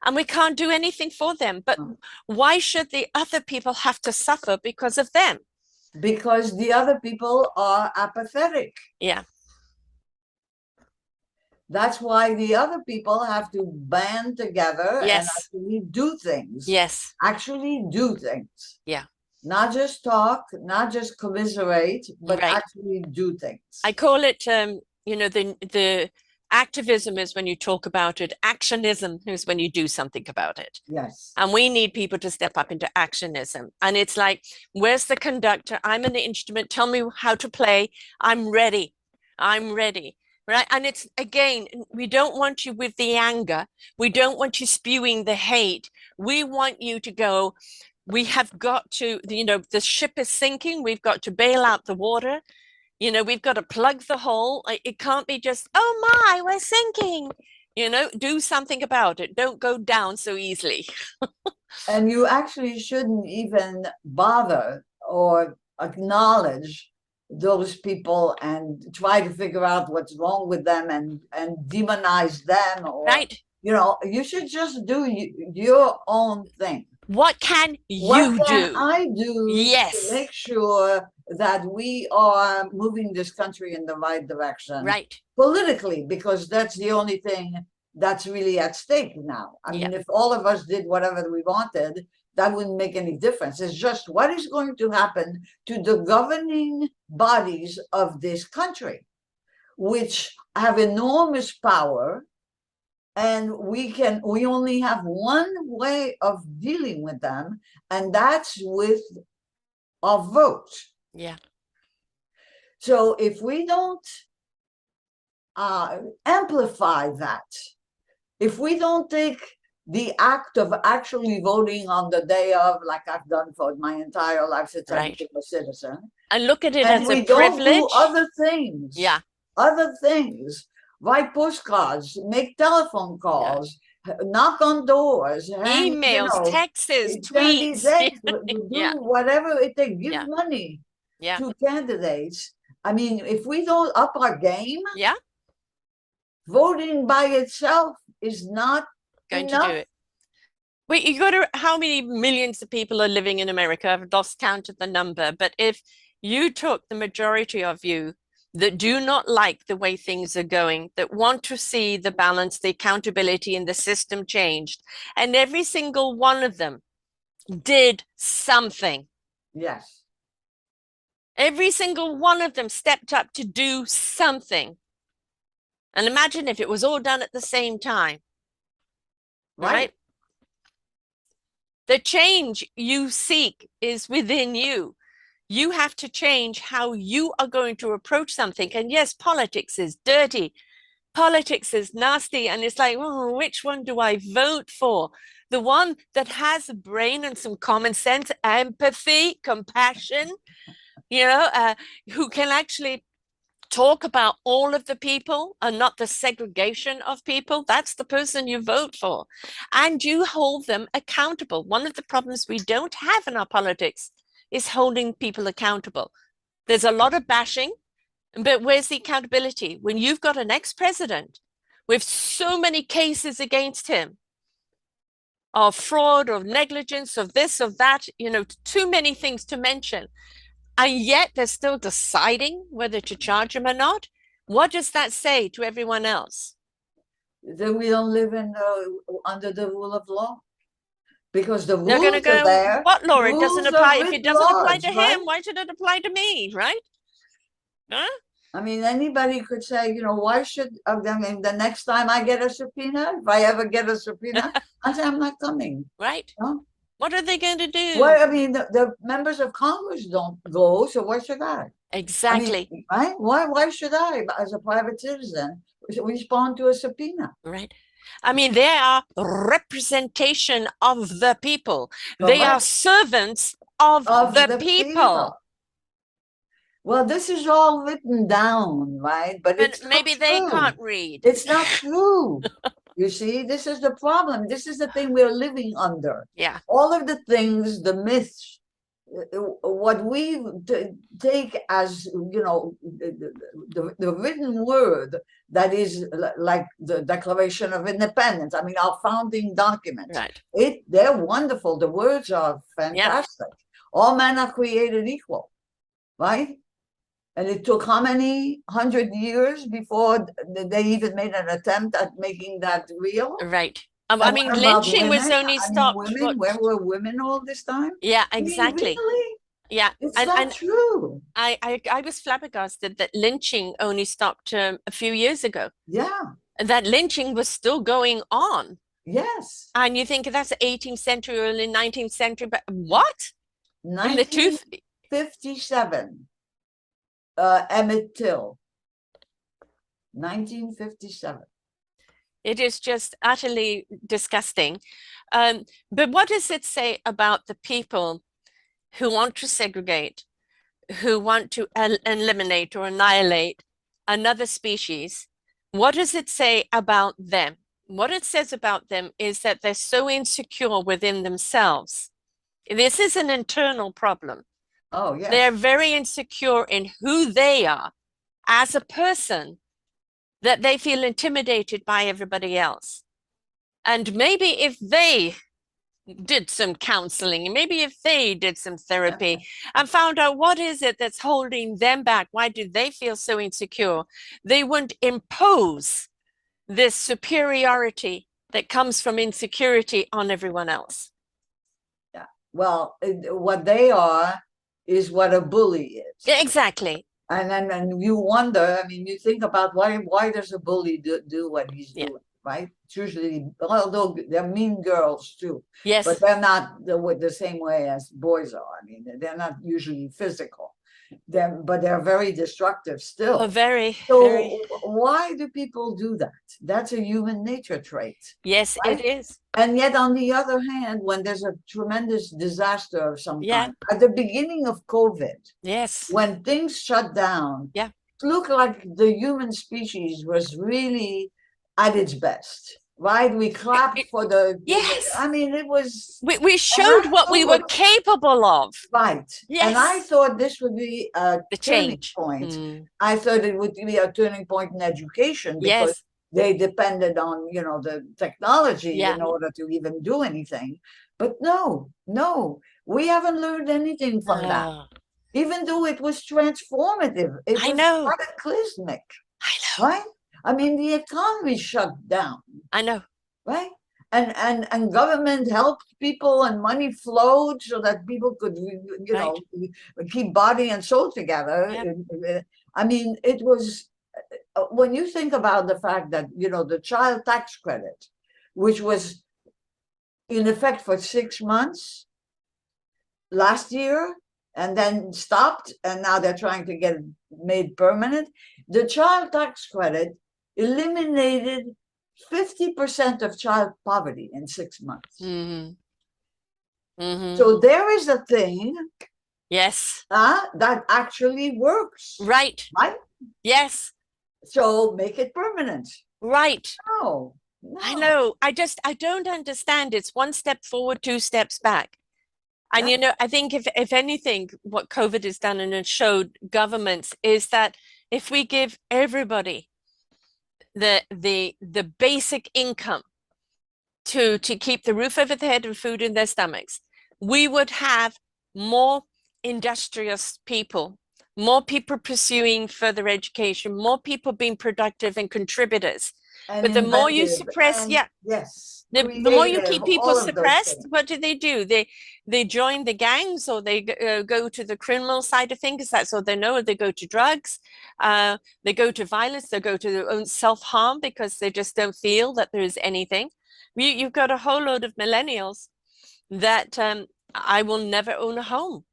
And we can't do anything for them. But why should the other people have to suffer because of them? Because the other people are apathetic. Yeah. That's why the other people have to band together and Yes. actually do things. Yes. Actually do things. Yeah. Not just talk, not just commiserate, but Right. actually do things. I call it, the activism is when you talk about it. Actionism is when you do something about it. Yes. And we need people to step up into actionism. And it's like, where's the conductor? I'm an instrument. Tell me how to play. I'm ready. I'm ready. Right. And it's, again, we don't want you with the anger. We don't want you spewing the hate. We want you to go, we have got to, the ship is sinking. We've got to bail out the water. We've got to plug the hole. It can't be just, oh my, we're sinking. Do something about it. Don't go down so easily. And you actually shouldn't even bother or acknowledge those people and try to figure out what's wrong with them and demonize them, or right. You should just do your own thing. What can What you can do? I do Yes. to make sure that we are moving this country in the right direction? Right. Politically, because that's the only thing that's really at stake now. I mean, if all of us did whatever we wanted, that wouldn't make any difference. It's just what is going to happen to the governing bodies of this country, which have enormous power, and we only have one way of dealing with them, and that's with a vote. Yeah. So if we don't amplify that, if we don't take the act of actually voting on the day of, like I've done for my entire life since I became a citizen, and look at it and as we a don't privilege. do other things, write postcards, make telephone calls, knock on doors, emails, texts, tweets, do whatever it takes, give money to candidates. I mean, if we don't up our game, voting by itself is not going enough. to do it. Wait, you got to, how many millions of people are living in America? I've lost count of the number, but if you took the majority of you that do not like the way things are going, that want to see the balance, the accountability, and the system changed, and every single one of them did something. Yes. Every single one of them stepped up to do something. And imagine if it was all done at the same time. Right? The change you seek is within you. You have to change how you are going to approach something. And yes, politics is dirty. Politics is nasty. And it's like, oh, which one do I vote for? The one that has a brain and some common sense, empathy, compassion, who can actually talk about all of the people and not the segregation of people. That's the person you vote for. And you hold them accountable. One of the problems we don't have in our politics is holding people accountable. There's a lot of bashing, but where's the accountability? When you've got an ex-president with so many cases against him of fraud, of negligence, of this, of that, too many things to mention. And yet they're still deciding whether to charge him or not. What does that say to everyone else? That we don't live under the rule of law. Because the They're going to rules are go, there. what law? It doesn't apply. If it doesn't apply to right? him, why should it apply to me, right? Huh? I mean, anybody could say, why should, I mean, the next time I get a subpoena, if I ever get a subpoena, I say, I'm not coming. Right. What are they going to do? Well, I mean, the members of Congress don't go, so why should I? Exactly. I mean, right? Why should I, as a private citizen, respond to a subpoena? Right. I mean, they are representation of the people. Correct. They are servants of the people. Well, this is all written down, right? But But it's not maybe they true. can't read. It's not true. You see, this is the problem. This is the thing we're living under. Yeah, All of the things, the myths, what we take as, the written word that is like the Declaration of Independence. I mean, our founding documents. right. They're wonderful. The words are Yeah, fantastic. All men are created equal, right? And it took how many 100 years before they even made an attempt at making that real? right. I And mean, what about lynching was women? only I mean, stopped, women, what? where were women all this time? Yeah, I mean, exactly. really? Yeah, It's and not true. I was flabbergasted that lynching only stopped a few years ago. Yeah, That lynching was still going on. yes. And you think that's the 18th century, early 19th century, but what? In the two, 1957, Emmett Till, 1957. it is just utterly disgusting. But what does it say about the people who want to segregate, who want to eliminate or annihilate another species? What does it say about them? What it says about them is that they're so insecure within themselves. This is an internal problem. Oh, They're yes. very insecure in who they are as a person, that they feel intimidated by everybody else. And maybe if they did some counseling, maybe if they did some therapy and found out what is it that's holding them back, why do they feel so insecure, they wouldn't impose this superiority that comes from insecurity on everyone else. Yeah. Well, what they are is what a bully is. Yeah, exactly. And you wonder, I mean, you think about why does a bully do what he's Yeah. doing, right? It's usually, although they're mean girls too, but Yes. they're not the same way as boys are. I mean, they're not usually physical, but they're very destructive Oh, still. very, very. So why do people do that? That's a human nature trait, Yes, it right? is. And yet, on the other hand, when there's a tremendous disaster of some Yeah. kind, at the beginning of COVID, Yes. when things shut down, Yeah. it looked like the human species was really at its best, right? We clapped for Yes. I mean, it was, We and showed I what we were thought, capable of. right. And I Yes. thought this would be a The turning change. point. Mm. I thought it would be a turning point in education because Yes. they depended on, the technology Yeah. in order to even do anything. But no, no, we haven't learned anything from that. Oh, Even though it was transformative, it I was know. cataclysmic, I know. right? I mean, the economy shut down, I know. right? And government helped people and money flowed so that people could, Right. keep body and soul together. Yep. I mean, it was, when you think about the fact that, the child tax credit, which was in effect for 6 months last year and then stopped, and now they're trying to get it made permanent. The child tax credit eliminated 50% of child poverty in 6 months. Mm-hmm. Mm-hmm. So there is a thing Yes. that actually works, Right. right? Yes. So make it permanent. Right. No, I no. know. I don't understand. It's one step forward, two steps back. And Yeah. I think if anything, what COVID has done and it showed governments is that if we give everybody the basic income to keep the roof over their head and food in their stomachs, we would have more industrious people, more people pursuing further education, more people being productive and contributors. And But the more you inventive suppress, and yeah, yes, the more you creative, keep people all of those suppressed, things. what do? They join the gangs or they go to the criminal side of things. That's all they know. They go to drugs, they go to violence, they go to their own self-harm because they just don't feel that there is anything. You've got a whole load of millennials that I will never own a home.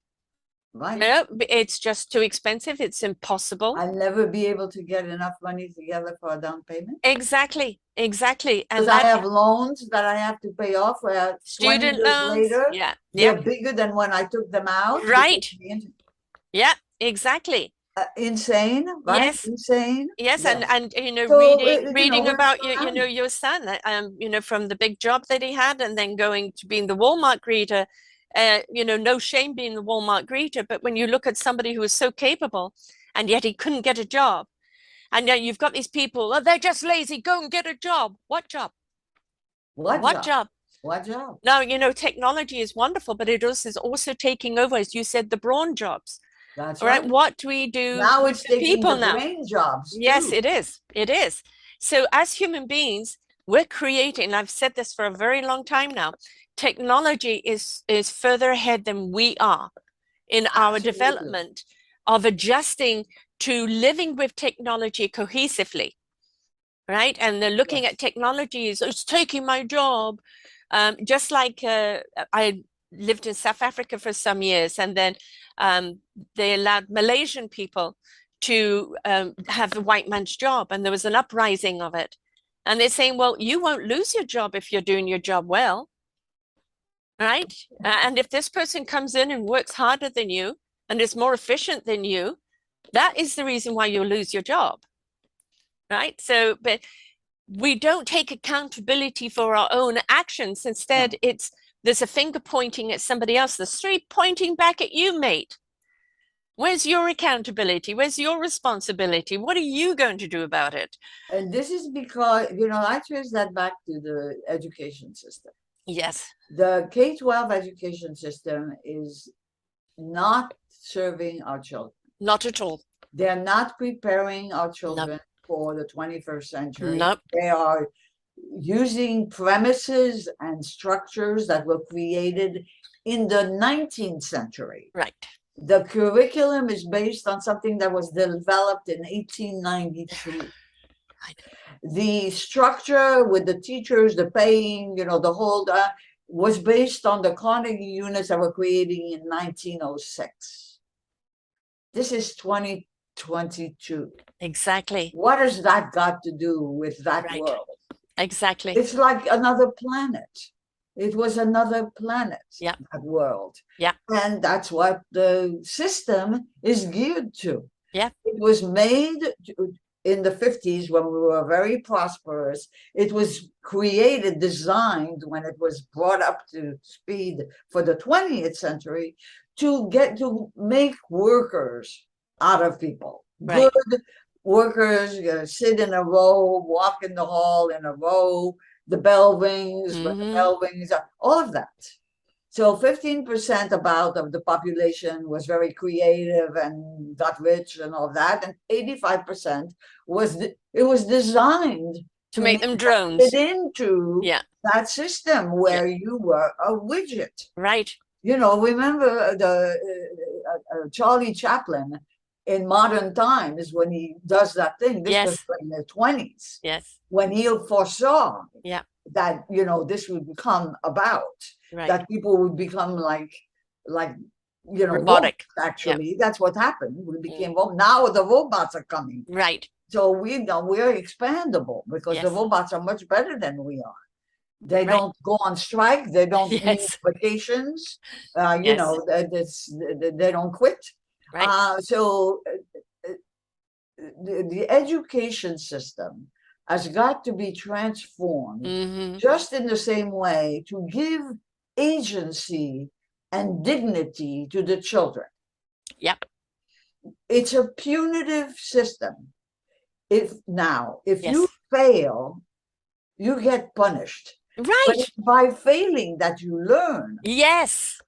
Right. No, it's just too expensive. It's impossible. I'll never be able to get enough money together for a down payment Exactly, exactly. because And I that have loans that I have to pay off where 20 student years loans, later, yeah, yeah, they're bigger than when I took them out because right. the interest. Yeah, exactly. insane, right? Yes. Insane. Yes, Yeah. and So, reading we're about surrounded. your son, from the big job that he had, and then going to being the Walmart greeter. No shame being the Walmart greeter, but when you look at somebody who is so capable, and yet he couldn't get a job, and yet you've got these people, oh, they're just lazy. Go and get a job. What job? What What job? job? What job? Now, technology is wonderful, but is also taking over, as you said, the brawn jobs. That's All right, right. what do we do Now with it's the taking people the now? brain jobs Yes, too. it is. It is. So as human beings, we're creating, and I've said this for a very long time now, technology is further ahead than we are in our Absolutely. development of adjusting to living with technology cohesively, right? And they're looking at Yes. technology as it's taking my job. Just like I lived in South Africa for some years, and then they allowed Malaysian people to have a white man's job, and there was an uprising of it. And they're saying, well, you won't lose your job if you're doing your job well, right? And if this person comes in and works harder than you and is more efficient than you, that is the reason why you'll lose your job, right? So, but we don't take accountability for our own actions. Instead, No. there's a finger pointing at somebody else, the street pointing back at you, mate. Where's your accountability? Where's your responsibility? What are you going to do about it? And this is because, I trace that back to the education system. Yes. The K-12 education system is not serving our children. Not at all. They're not preparing our Nope. children for the 21st century. Nope. They are using premises and structures that were created in the 19th century. Right. The curriculum is based on something that was developed in 1893. The structure with the teachers, the paying, the whole was based on the Carnegie units that were created in 1906. This is 2022. Exactly. What has that got to do with that Right. world? Exactly. It's like another planet. It was another planet, Yeah. that world. Yeah. And that's what the system is geared to. Yeah. It was made in the 50s when we were very prosperous. It was created, designed when it was brought up to speed for the 20th century to make workers out of people. Right. Good workers, sit in a row, walk in the hall in a row, the bell rings, when the bell rings, all of that. So 15% about of the population was very creative and got rich and all of that, and 85% it was designed To to make make them it drones. into Yeah. that system Yeah. where you were a widget. Right. Remember the Charlie Chaplin in Modern Times when he does that thing. This was Yes. in the 20s Yes. when he foresaw Yeah. that this would become about Right. that people would become like robots. Robotic. Yeah. Actually, that's what happened. We became now the robots are coming. Right. So we're expandable because the Yes. robots are much better than we are. They Right. don't go on strike. They don't need Yes. vacations. Yes. They don't quit. Right. So the education system has got to be transformed just in the same way to give agency and dignity to the children. Yep. It's a punitive system. If Yes. you fail, you get punished. But Right. it's by failing that you learn. Yes.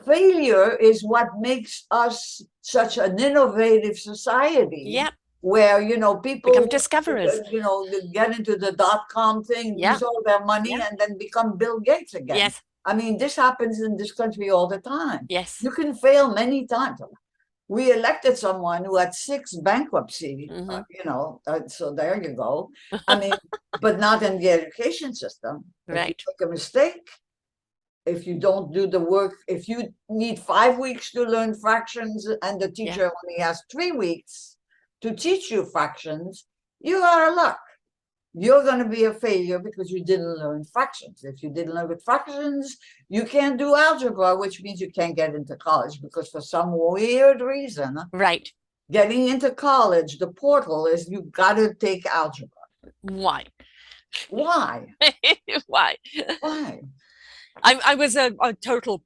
Failure is what makes us such an innovative society. Yep. Where people Become discoverers. get into the .com thing, Yeah. use all their money, Yeah. and then become Bill Gates again. Yes. I mean, this happens in this country all the time. Yes. You can fail many times. We elected someone who had 6 bankruptcy, so there you go. I mean, but not in the education system. If you Right. make a mistake, if you don't do the work, if you need 5 weeks to learn fractions and the teacher only has 3 weeks to teach you fractions, you are out of luck. You're going to be a failure because you didn't learn fractions. If you didn't learn fractions, you can't do algebra, which means you can't get into college because for some weird reason, Right. Getting into college, the portal is you got to take algebra. Why? Why? Why? Why? I was a total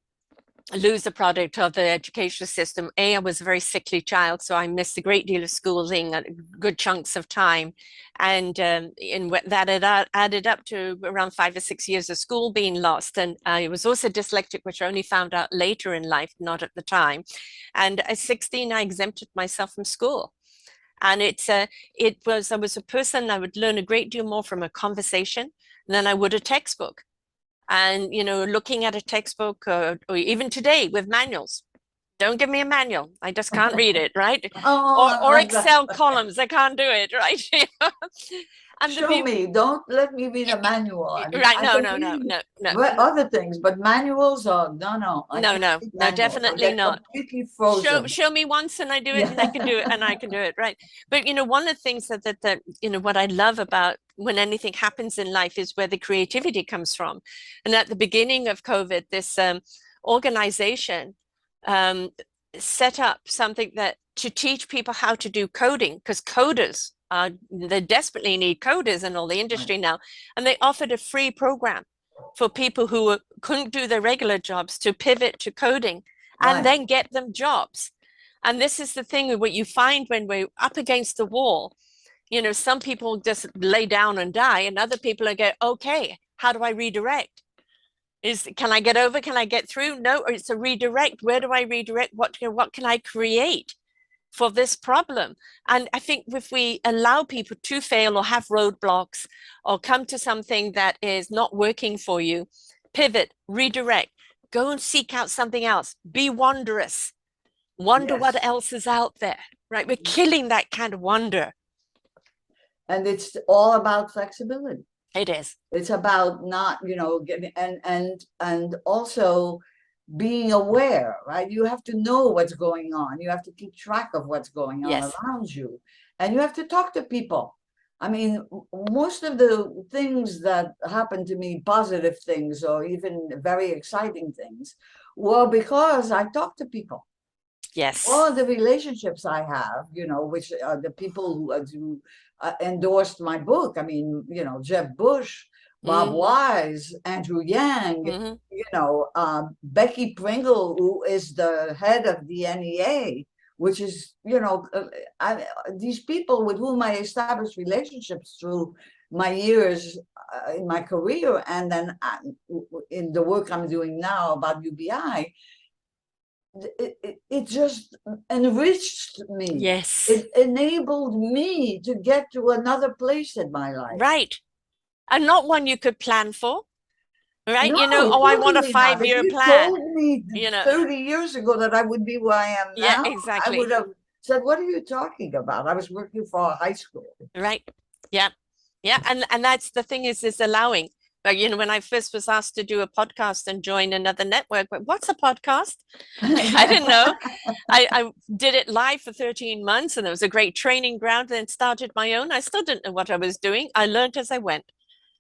loser product of the education system. I was a very sickly child, so I missed a great deal of schooling at good chunks of time. And that had added up to around 5 or 6 years of school being lost. And I was also dyslexic, which I only found out later in life, not at the time. And at 16, I exempted myself from school. And I was a person, I would learn a great deal more from a conversation than I would a textbook. And, looking at a textbook or even today with manuals, don't give me a manual. I just can't read it, right? Oh, Or, I'm or like that. Excel columns, I can't do it, right? And the Show people, me. Don't let me read a manual. I mean, right? I No, can no, no, read no, no, other things, but manuals are no, no. I no, can't no, read no, manuals. I definitely get not. completely Show frozen. show me once and I do it, and I Yeah. can do it, and I can do it, right? But one of the things that what I love about when anything happens in life is where the creativity comes from. And at the beginning of COVID, this organization um, set up something that to teach people how to do coding, because coders they desperately need coders in all the Right. industry now, and they offered a free program for people who couldn't do their regular jobs to pivot to coding and Right. then get them jobs. And this is the thing, what you find when we're up against the wall. Some people just lay down and die, and other people are go, okay, how do I redirect? Can I get over? Can I get through? No, or it's a redirect. Where do I redirect? What can I create for this problem? And I think if we allow people to fail or have roadblocks or come to something that is not working for you, pivot, redirect, go and seek out something else, be wondrous, wonder what Yes. else is out there, right? We're killing that kind of wonder. And it's all about flexibility. It is. It's about not, getting and also being aware, right? You have to know what's going on. You have to keep track of what's going on Yes. around you. And you have to talk to people. I mean, most of the things that happened to me, positive things or even very exciting things, were because I talked to people. Yes. All the relationships I have, which are the people who endorsed my book. I mean, Jeb Bush, Bob Mm-hmm. Wise, Andrew Yang, Mm-hmm. Becky Pringle, who is the head of the NEA, which is, these people with whom I established relationships through my years in my career, and then in the work I'm doing now about UBI, it just enriched me. Yes. It enabled me to get to another place in my life. Right. And not one you could plan for, right? No, Oh, I want a totally not. If 5-year you plan, told me you know. 30 years ago that I would be where I am Yeah, now, I would exactly. have said, "What are you talking about?" I was working for a high school. Right. Yeah. Yeah. And that's the thing is allowing. But when I first was asked to do a podcast and join another network, but what's a podcast? I didn't know. I did it live for 13 months and it was a great training ground, then started my own. I still didn't know what I was doing. I learned as I went,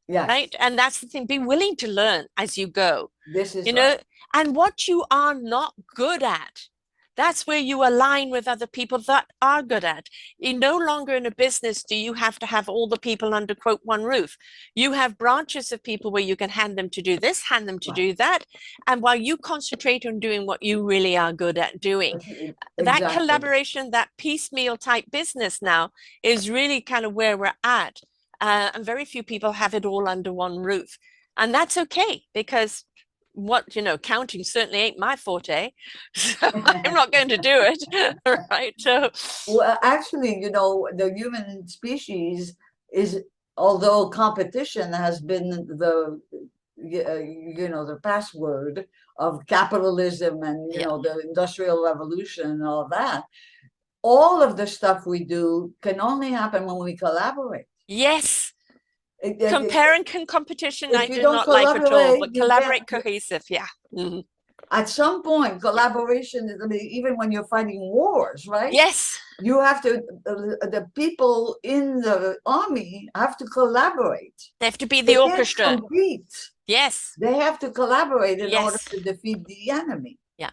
right? Yes, And that's the thing. Be willing to learn as you go, this you is know, right. and what you are not good at. That's where you align with other people that are good at. You no longer in a business do you have to have all the people under quote one roof. You have branches of people where you can hand them to do this, hand them to Right. do that. And while you concentrate on doing what you really are good at doing, that Exactly. collaboration, that piecemeal type business now is really kind of where we're at. And very few people have it all under one roof. And that's okay because counting certainly ain't my forte. So I'm not going to do it. Right. So, Well, actually, the human species is, although competition has been the password of capitalism and, yeah. the industrial revolution and all of the stuff we do can only happen when we collaborate. Yes. It- it- Compare it- and competition, I if you do don't not like at all, collaborate, but you get, collaborate cohesive. Yeah. Mhm. at some point, Yeah. collaboration is, I mean, even when you're fighting wars, right? Yes. You have to, the people in the army have to collaborate. They have to be the They can't orchestra. compete. Yes. They have to collaborate in order Yes. to defeat the enemy. Yeah.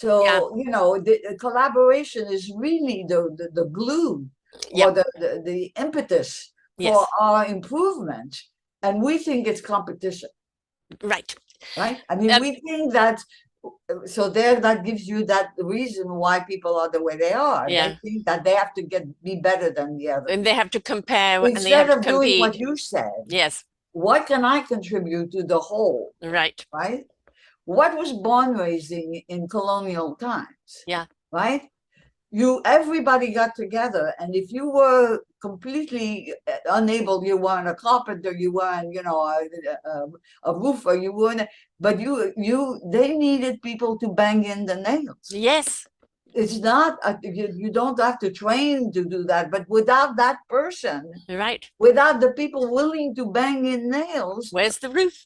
So, you know, the collaboration is really the glue Yeah. or the impetus for Yes. our improvement. And we think it's competition, Right. right? I mean, we think that, so there, that gives you that reason why people are the way they are. Yeah. They think that they have to be better than the other. And they have to compare and they Instead have to of doing compete. what you said, Yes. what can I contribute to the whole, Right. right? What was bond raising in colonial times, Yeah. right? Everybody got together, and if you were completely unable, you weren't a carpenter, you weren't, you know, a roofer, you weren't, but they needed people to bang in the nails. Yes. It's not you don't have to train to do that, but without that person, Right. without the people willing to bang in nails, Where's the roof?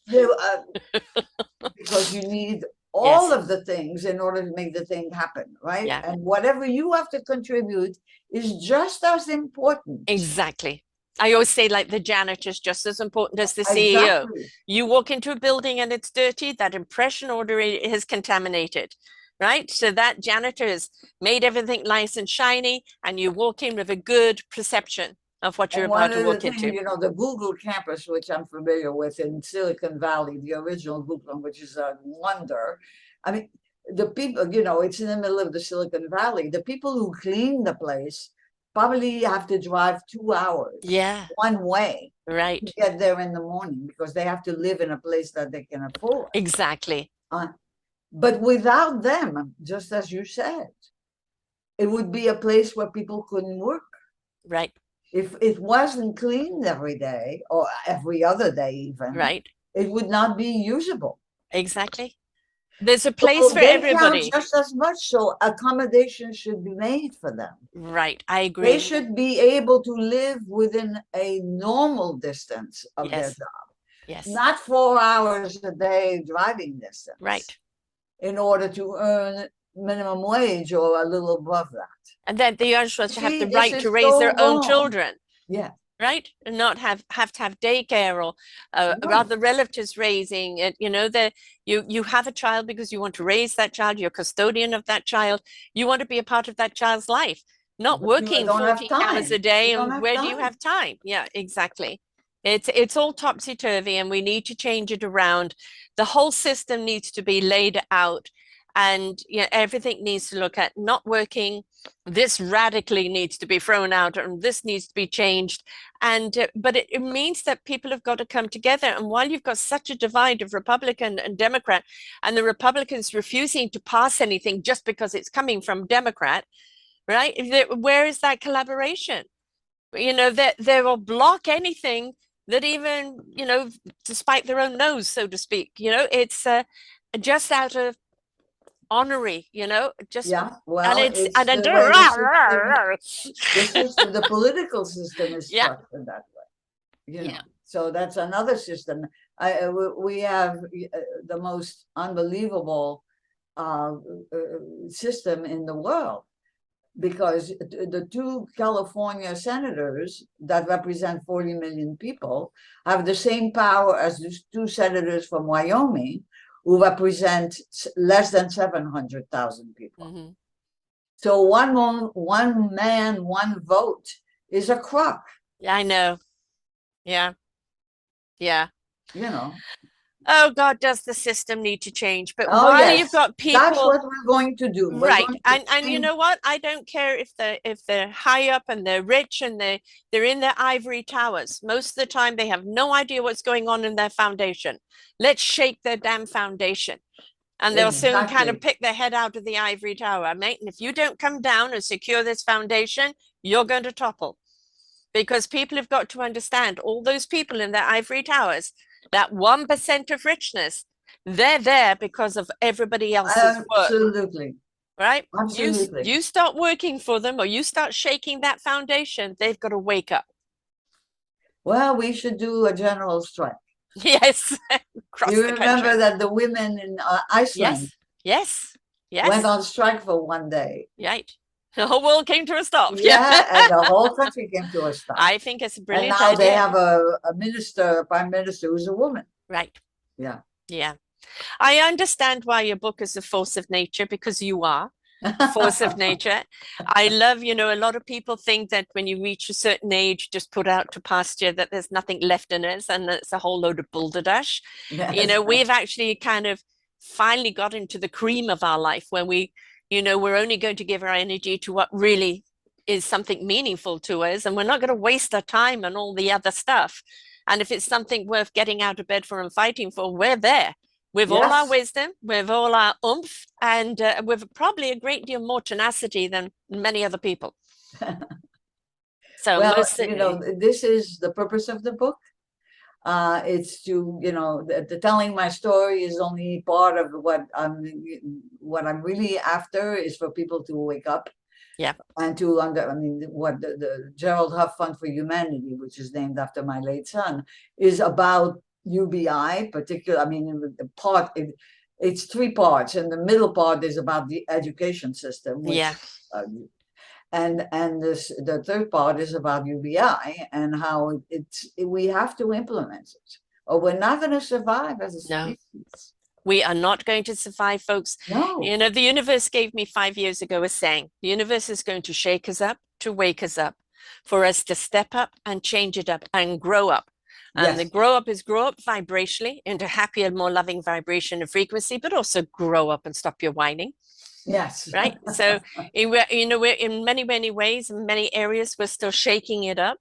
because you need all Yes. of the things in order to make the thing happen, right? Yeah. And whatever you have to contribute is just as important. Exactly. I always say, like, the janitor is just as important as the CEO. Exactly. You walk into a building and it's dirty, that impression order is contaminated, right? So that janitor has made everything nice and shiny, and you walk in with a good perception of what you're And one about to of the walk things, into. you know, the Google campus, which I'm familiar with in Silicon Valley, the original Google, which is a wonder. I mean, the people, you know, it's in the middle of the Silicon Valley. The people who clean the place probably have to drive 2 hours Yeah. one way to Right. get there in the morning because they have to live in a place that they can afford. Exactly. But without them, just as you said, it would be a place where people couldn't work. Right. If it wasn't cleaned every day or every other day, even, Right. it would not be usable. Exactly. There's a place So for they count everybody. just as much. So accommodation should be made for them. Right. I They agree. should be able to live within a normal distance of their Yes. job, Yes. not 4 hours a day driving distance Right. in order to earn minimum wage or a little above that. And then they are supposed to have See, the this right to is raise so their own wrong. children, Yeah, right? And not have to have daycare or right. rather relatives raising it. You know, that you have a child because you want to raise that child, you're custodian of that child, you want to be a part of that child's life, not But you working don't have 14 hours a time. day. You don't And have where do you time. have time? Yeah, exactly. It's all topsy-turvy, and we need to change it around. The whole system needs to be laid out, and everything needs to look at not working. This radically needs to be thrown out, and this needs to be changed. And but it means that people have got to come together. And while you've got such a divide of Republican and Democrat, and the Republicans refusing to pass anything just because it's coming from Democrat, right? Where is that collaboration? That they will block anything that even, despite their own nose, so to speak. It's just out of honorary, just, Yeah, and well, it's, it's and then the do, way the political system is yeah, structured that way, you yeah, know. So that's another system. We have the most unbelievable uh, system in the world because the two California senators that represent 40 million people have the same power as the two senators from Wyoming who represent less than 700,000 people. mm-hmm. So one man, one vote is a crock, Yeah, I know. Yeah, yeah. you know. Oh God, does the system need to change? But Oh while you've yes, got that's people, what we're going to do. We're right, going to and you change. know what? I don't care if they're high up and they're rich and they're in their ivory towers. Most of the time, they have no idea what's going on in their foundation. Let's shake their damn foundation, and they'll soon kind of Exactly. pick their head out of the ivory tower, mate. And if you don't come down and secure this foundation, you're going to topple, because people have got to understand, all those people in their ivory towers, that 1% of richness, they're there because of everybody else's work, Absolutely. right? you Absolutely. you start working for them, or you start shaking that foundation, they've got to wake up. Well, we should do a general strike. Yes. Across You the remember country. that the women in Iceland Yes, yes, went yes, on strike for one day. right. The whole world came to a stop. Yeah. Yeah, and the whole country came to a stop. I think it's a And brilliant now they idea. have a prime minister who's a woman. Right. Yeah. Yeah. I understand why your book is a force of nature, because you are a force of nature. I love, a lot of people think that when you reach a certain age, just put out to pasture, that there's nothing left in us, and it's a whole load of balderdash. Yes. We've actually kind of finally got into the cream of our life when we're only going to give our energy to what really is something meaningful to us, and we're not going to waste our time on all the other stuff. And if it's something worth getting out of bed for and fighting for, we're there with all our Yes. wisdom, with all our oomph, and with probably a great deal more tenacity than many other people. So Well, most certainly, this is the purpose of the book. It's to, the telling my story is only part of what I'm really after is for people to wake up yeah, and what the Gerald Huff Fund for Humanity, which is named after my late son, is about UBI, particular. I mean, it's three parts, and the middle part is about the education system, yeah, which uh, the third part is about UBI and how we have to implement it, or we're not going to survive as a no. species. We are not going to survive, folks. No. The universe gave me 5 years ago a saying: the universe is going to shake us up, to wake us up, for us to step up and change it up and grow up. And the Yes. grow up is grow up vibrationally into happier, more loving vibration and frequency, but also grow up and stop your whining. Yes. Right. So, we're in many, many ways, in many areas, we're still shaking it up.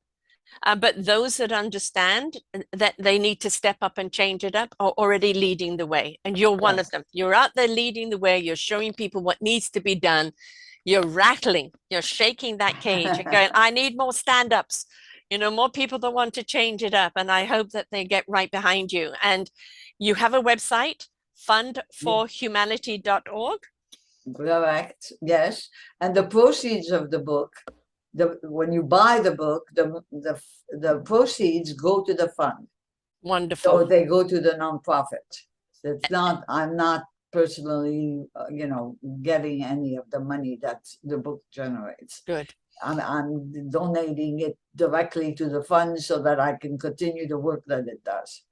But those that understand that they need to step up and change it up are already leading the way. And you're one of Yes. them. You're out there leading the way. You're showing people what needs to be done. You're rattling, you're shaking that cage and going, I need more stand ups, more people that want to change it up. And I hope that they get right behind you. And you have a website, fundforhumanity.org. Correct. Yes. And the proceeds of the book, when you buy the book, the proceeds go to the fund. Wonderful. So they go to the nonprofit. It's not, I'm not personally, getting any of the money that the book generates. Good. I'm donating it directly to the fund so that I can continue the work that it does.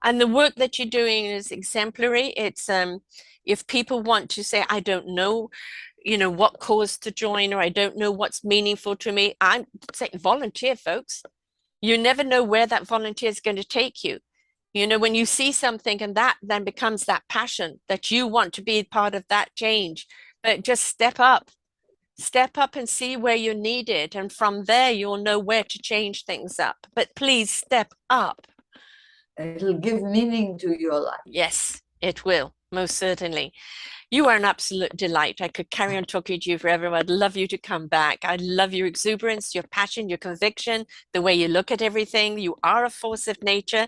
And the work that you're doing is exemplary. It's if people want to say, I don't know, what cause to join, or I don't know what's meaningful to me, I'm saying volunteer, folks. You never know where that volunteer is going to take you. When you see something and that then becomes that passion that you want to be part of that change, but just step up and see where you're needed. And from there, you'll know where to change things up. But please step up. It'll give meaning to your life. Yes, it will, most certainly. You are an absolute delight. I could carry on talking to you forever. I'd love you to come back. I love your exuberance, your passion, your conviction, the way you look at everything. You are a force of nature.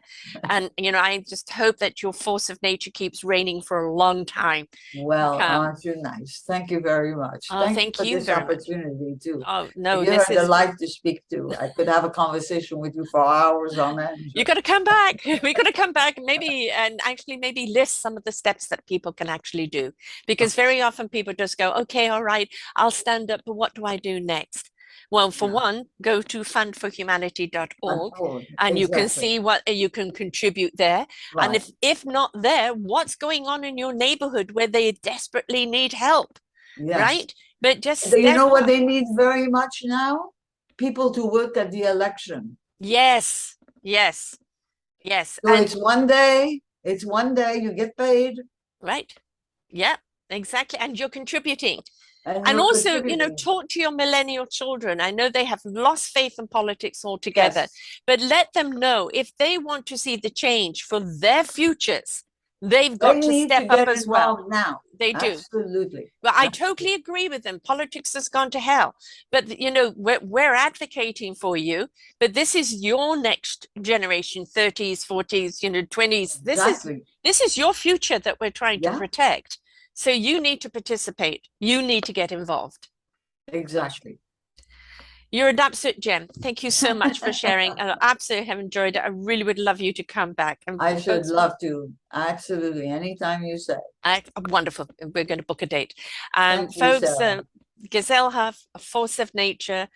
And, I just hope that your force of nature keeps reigning for a long time to Well, come. aren't you nice? Thank you very much. Oh, Thank you thank for you this very much. opportunity too. Oh, no, You're this a is delight to speak to. I could have a conversation with you for hours on end. you got to come back. We got to come back, maybe, and actually maybe list some of the steps that people can actually do. Because very often people just go, okay, all right, I'll stand up, but what do I do next? Well, for Yeah, one, go to fundforhumanity.org and you can exactly. see what you can contribute there. And Right. if not there, what's going on in your neighborhood where they desperately need help, Yes. right? But just You step know what up. they need very much now? People to work at the election. Yes, yes, yes. So And it's one day you get paid right. Yeah, exactly. And you're contributing. and And you're also, contributing. talk to your millennial children. I know they have lost faith in politics altogether, Yes. but let them know if they want to see the change for their futures, they've They got to need step to up get as well. involved now. They do. Absolutely. But I Absolutely. totally agree with them. Politics has gone to hell. But, we're advocating for you. But this is your next generation, 30s, 40s, 20s. Exactly. This is your future that we're trying to Yeah, protect. So you need to participate. You need to get involved. exactly. You're an absolute gem. Thank you so much for sharing. I absolutely have enjoyed it. I really would love you to come back. And I should folks, love to. Absolutely. Anytime you say. wonderful. We're going to book a date. Thank you, Folks, Sarah. Gisèle Huff, A Force of Nature,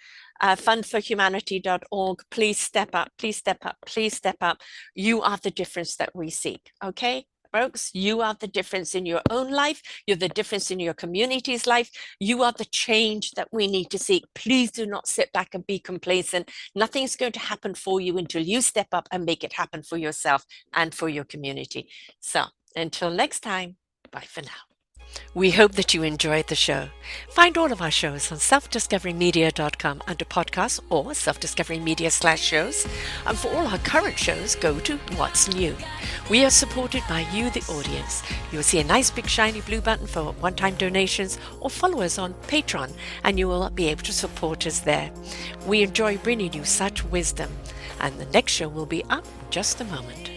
fundforhumanity.org. Please step up. Please step up. Please step up. You are the difference that we seek. Okay? folks. You are the difference in your own life. You're the difference in your community's life. You are the change that we need to see. Please do not sit back and be complacent. Nothing's going to happen for you until you step up and make it happen for yourself and for your community. So until next time, bye for now. We hope that you enjoyed the show. Find all of our shows on selfdiscoverymedia.com under podcasts or selfdiscoverymedia/shows. And for all our current shows, go to What's New. We are supported by you, the audience. You'll see a nice big shiny blue button for one-time donations or follow us on Patreon and you will be able to support us there. We enjoy bringing you such wisdom. And the next show will be up in just a moment.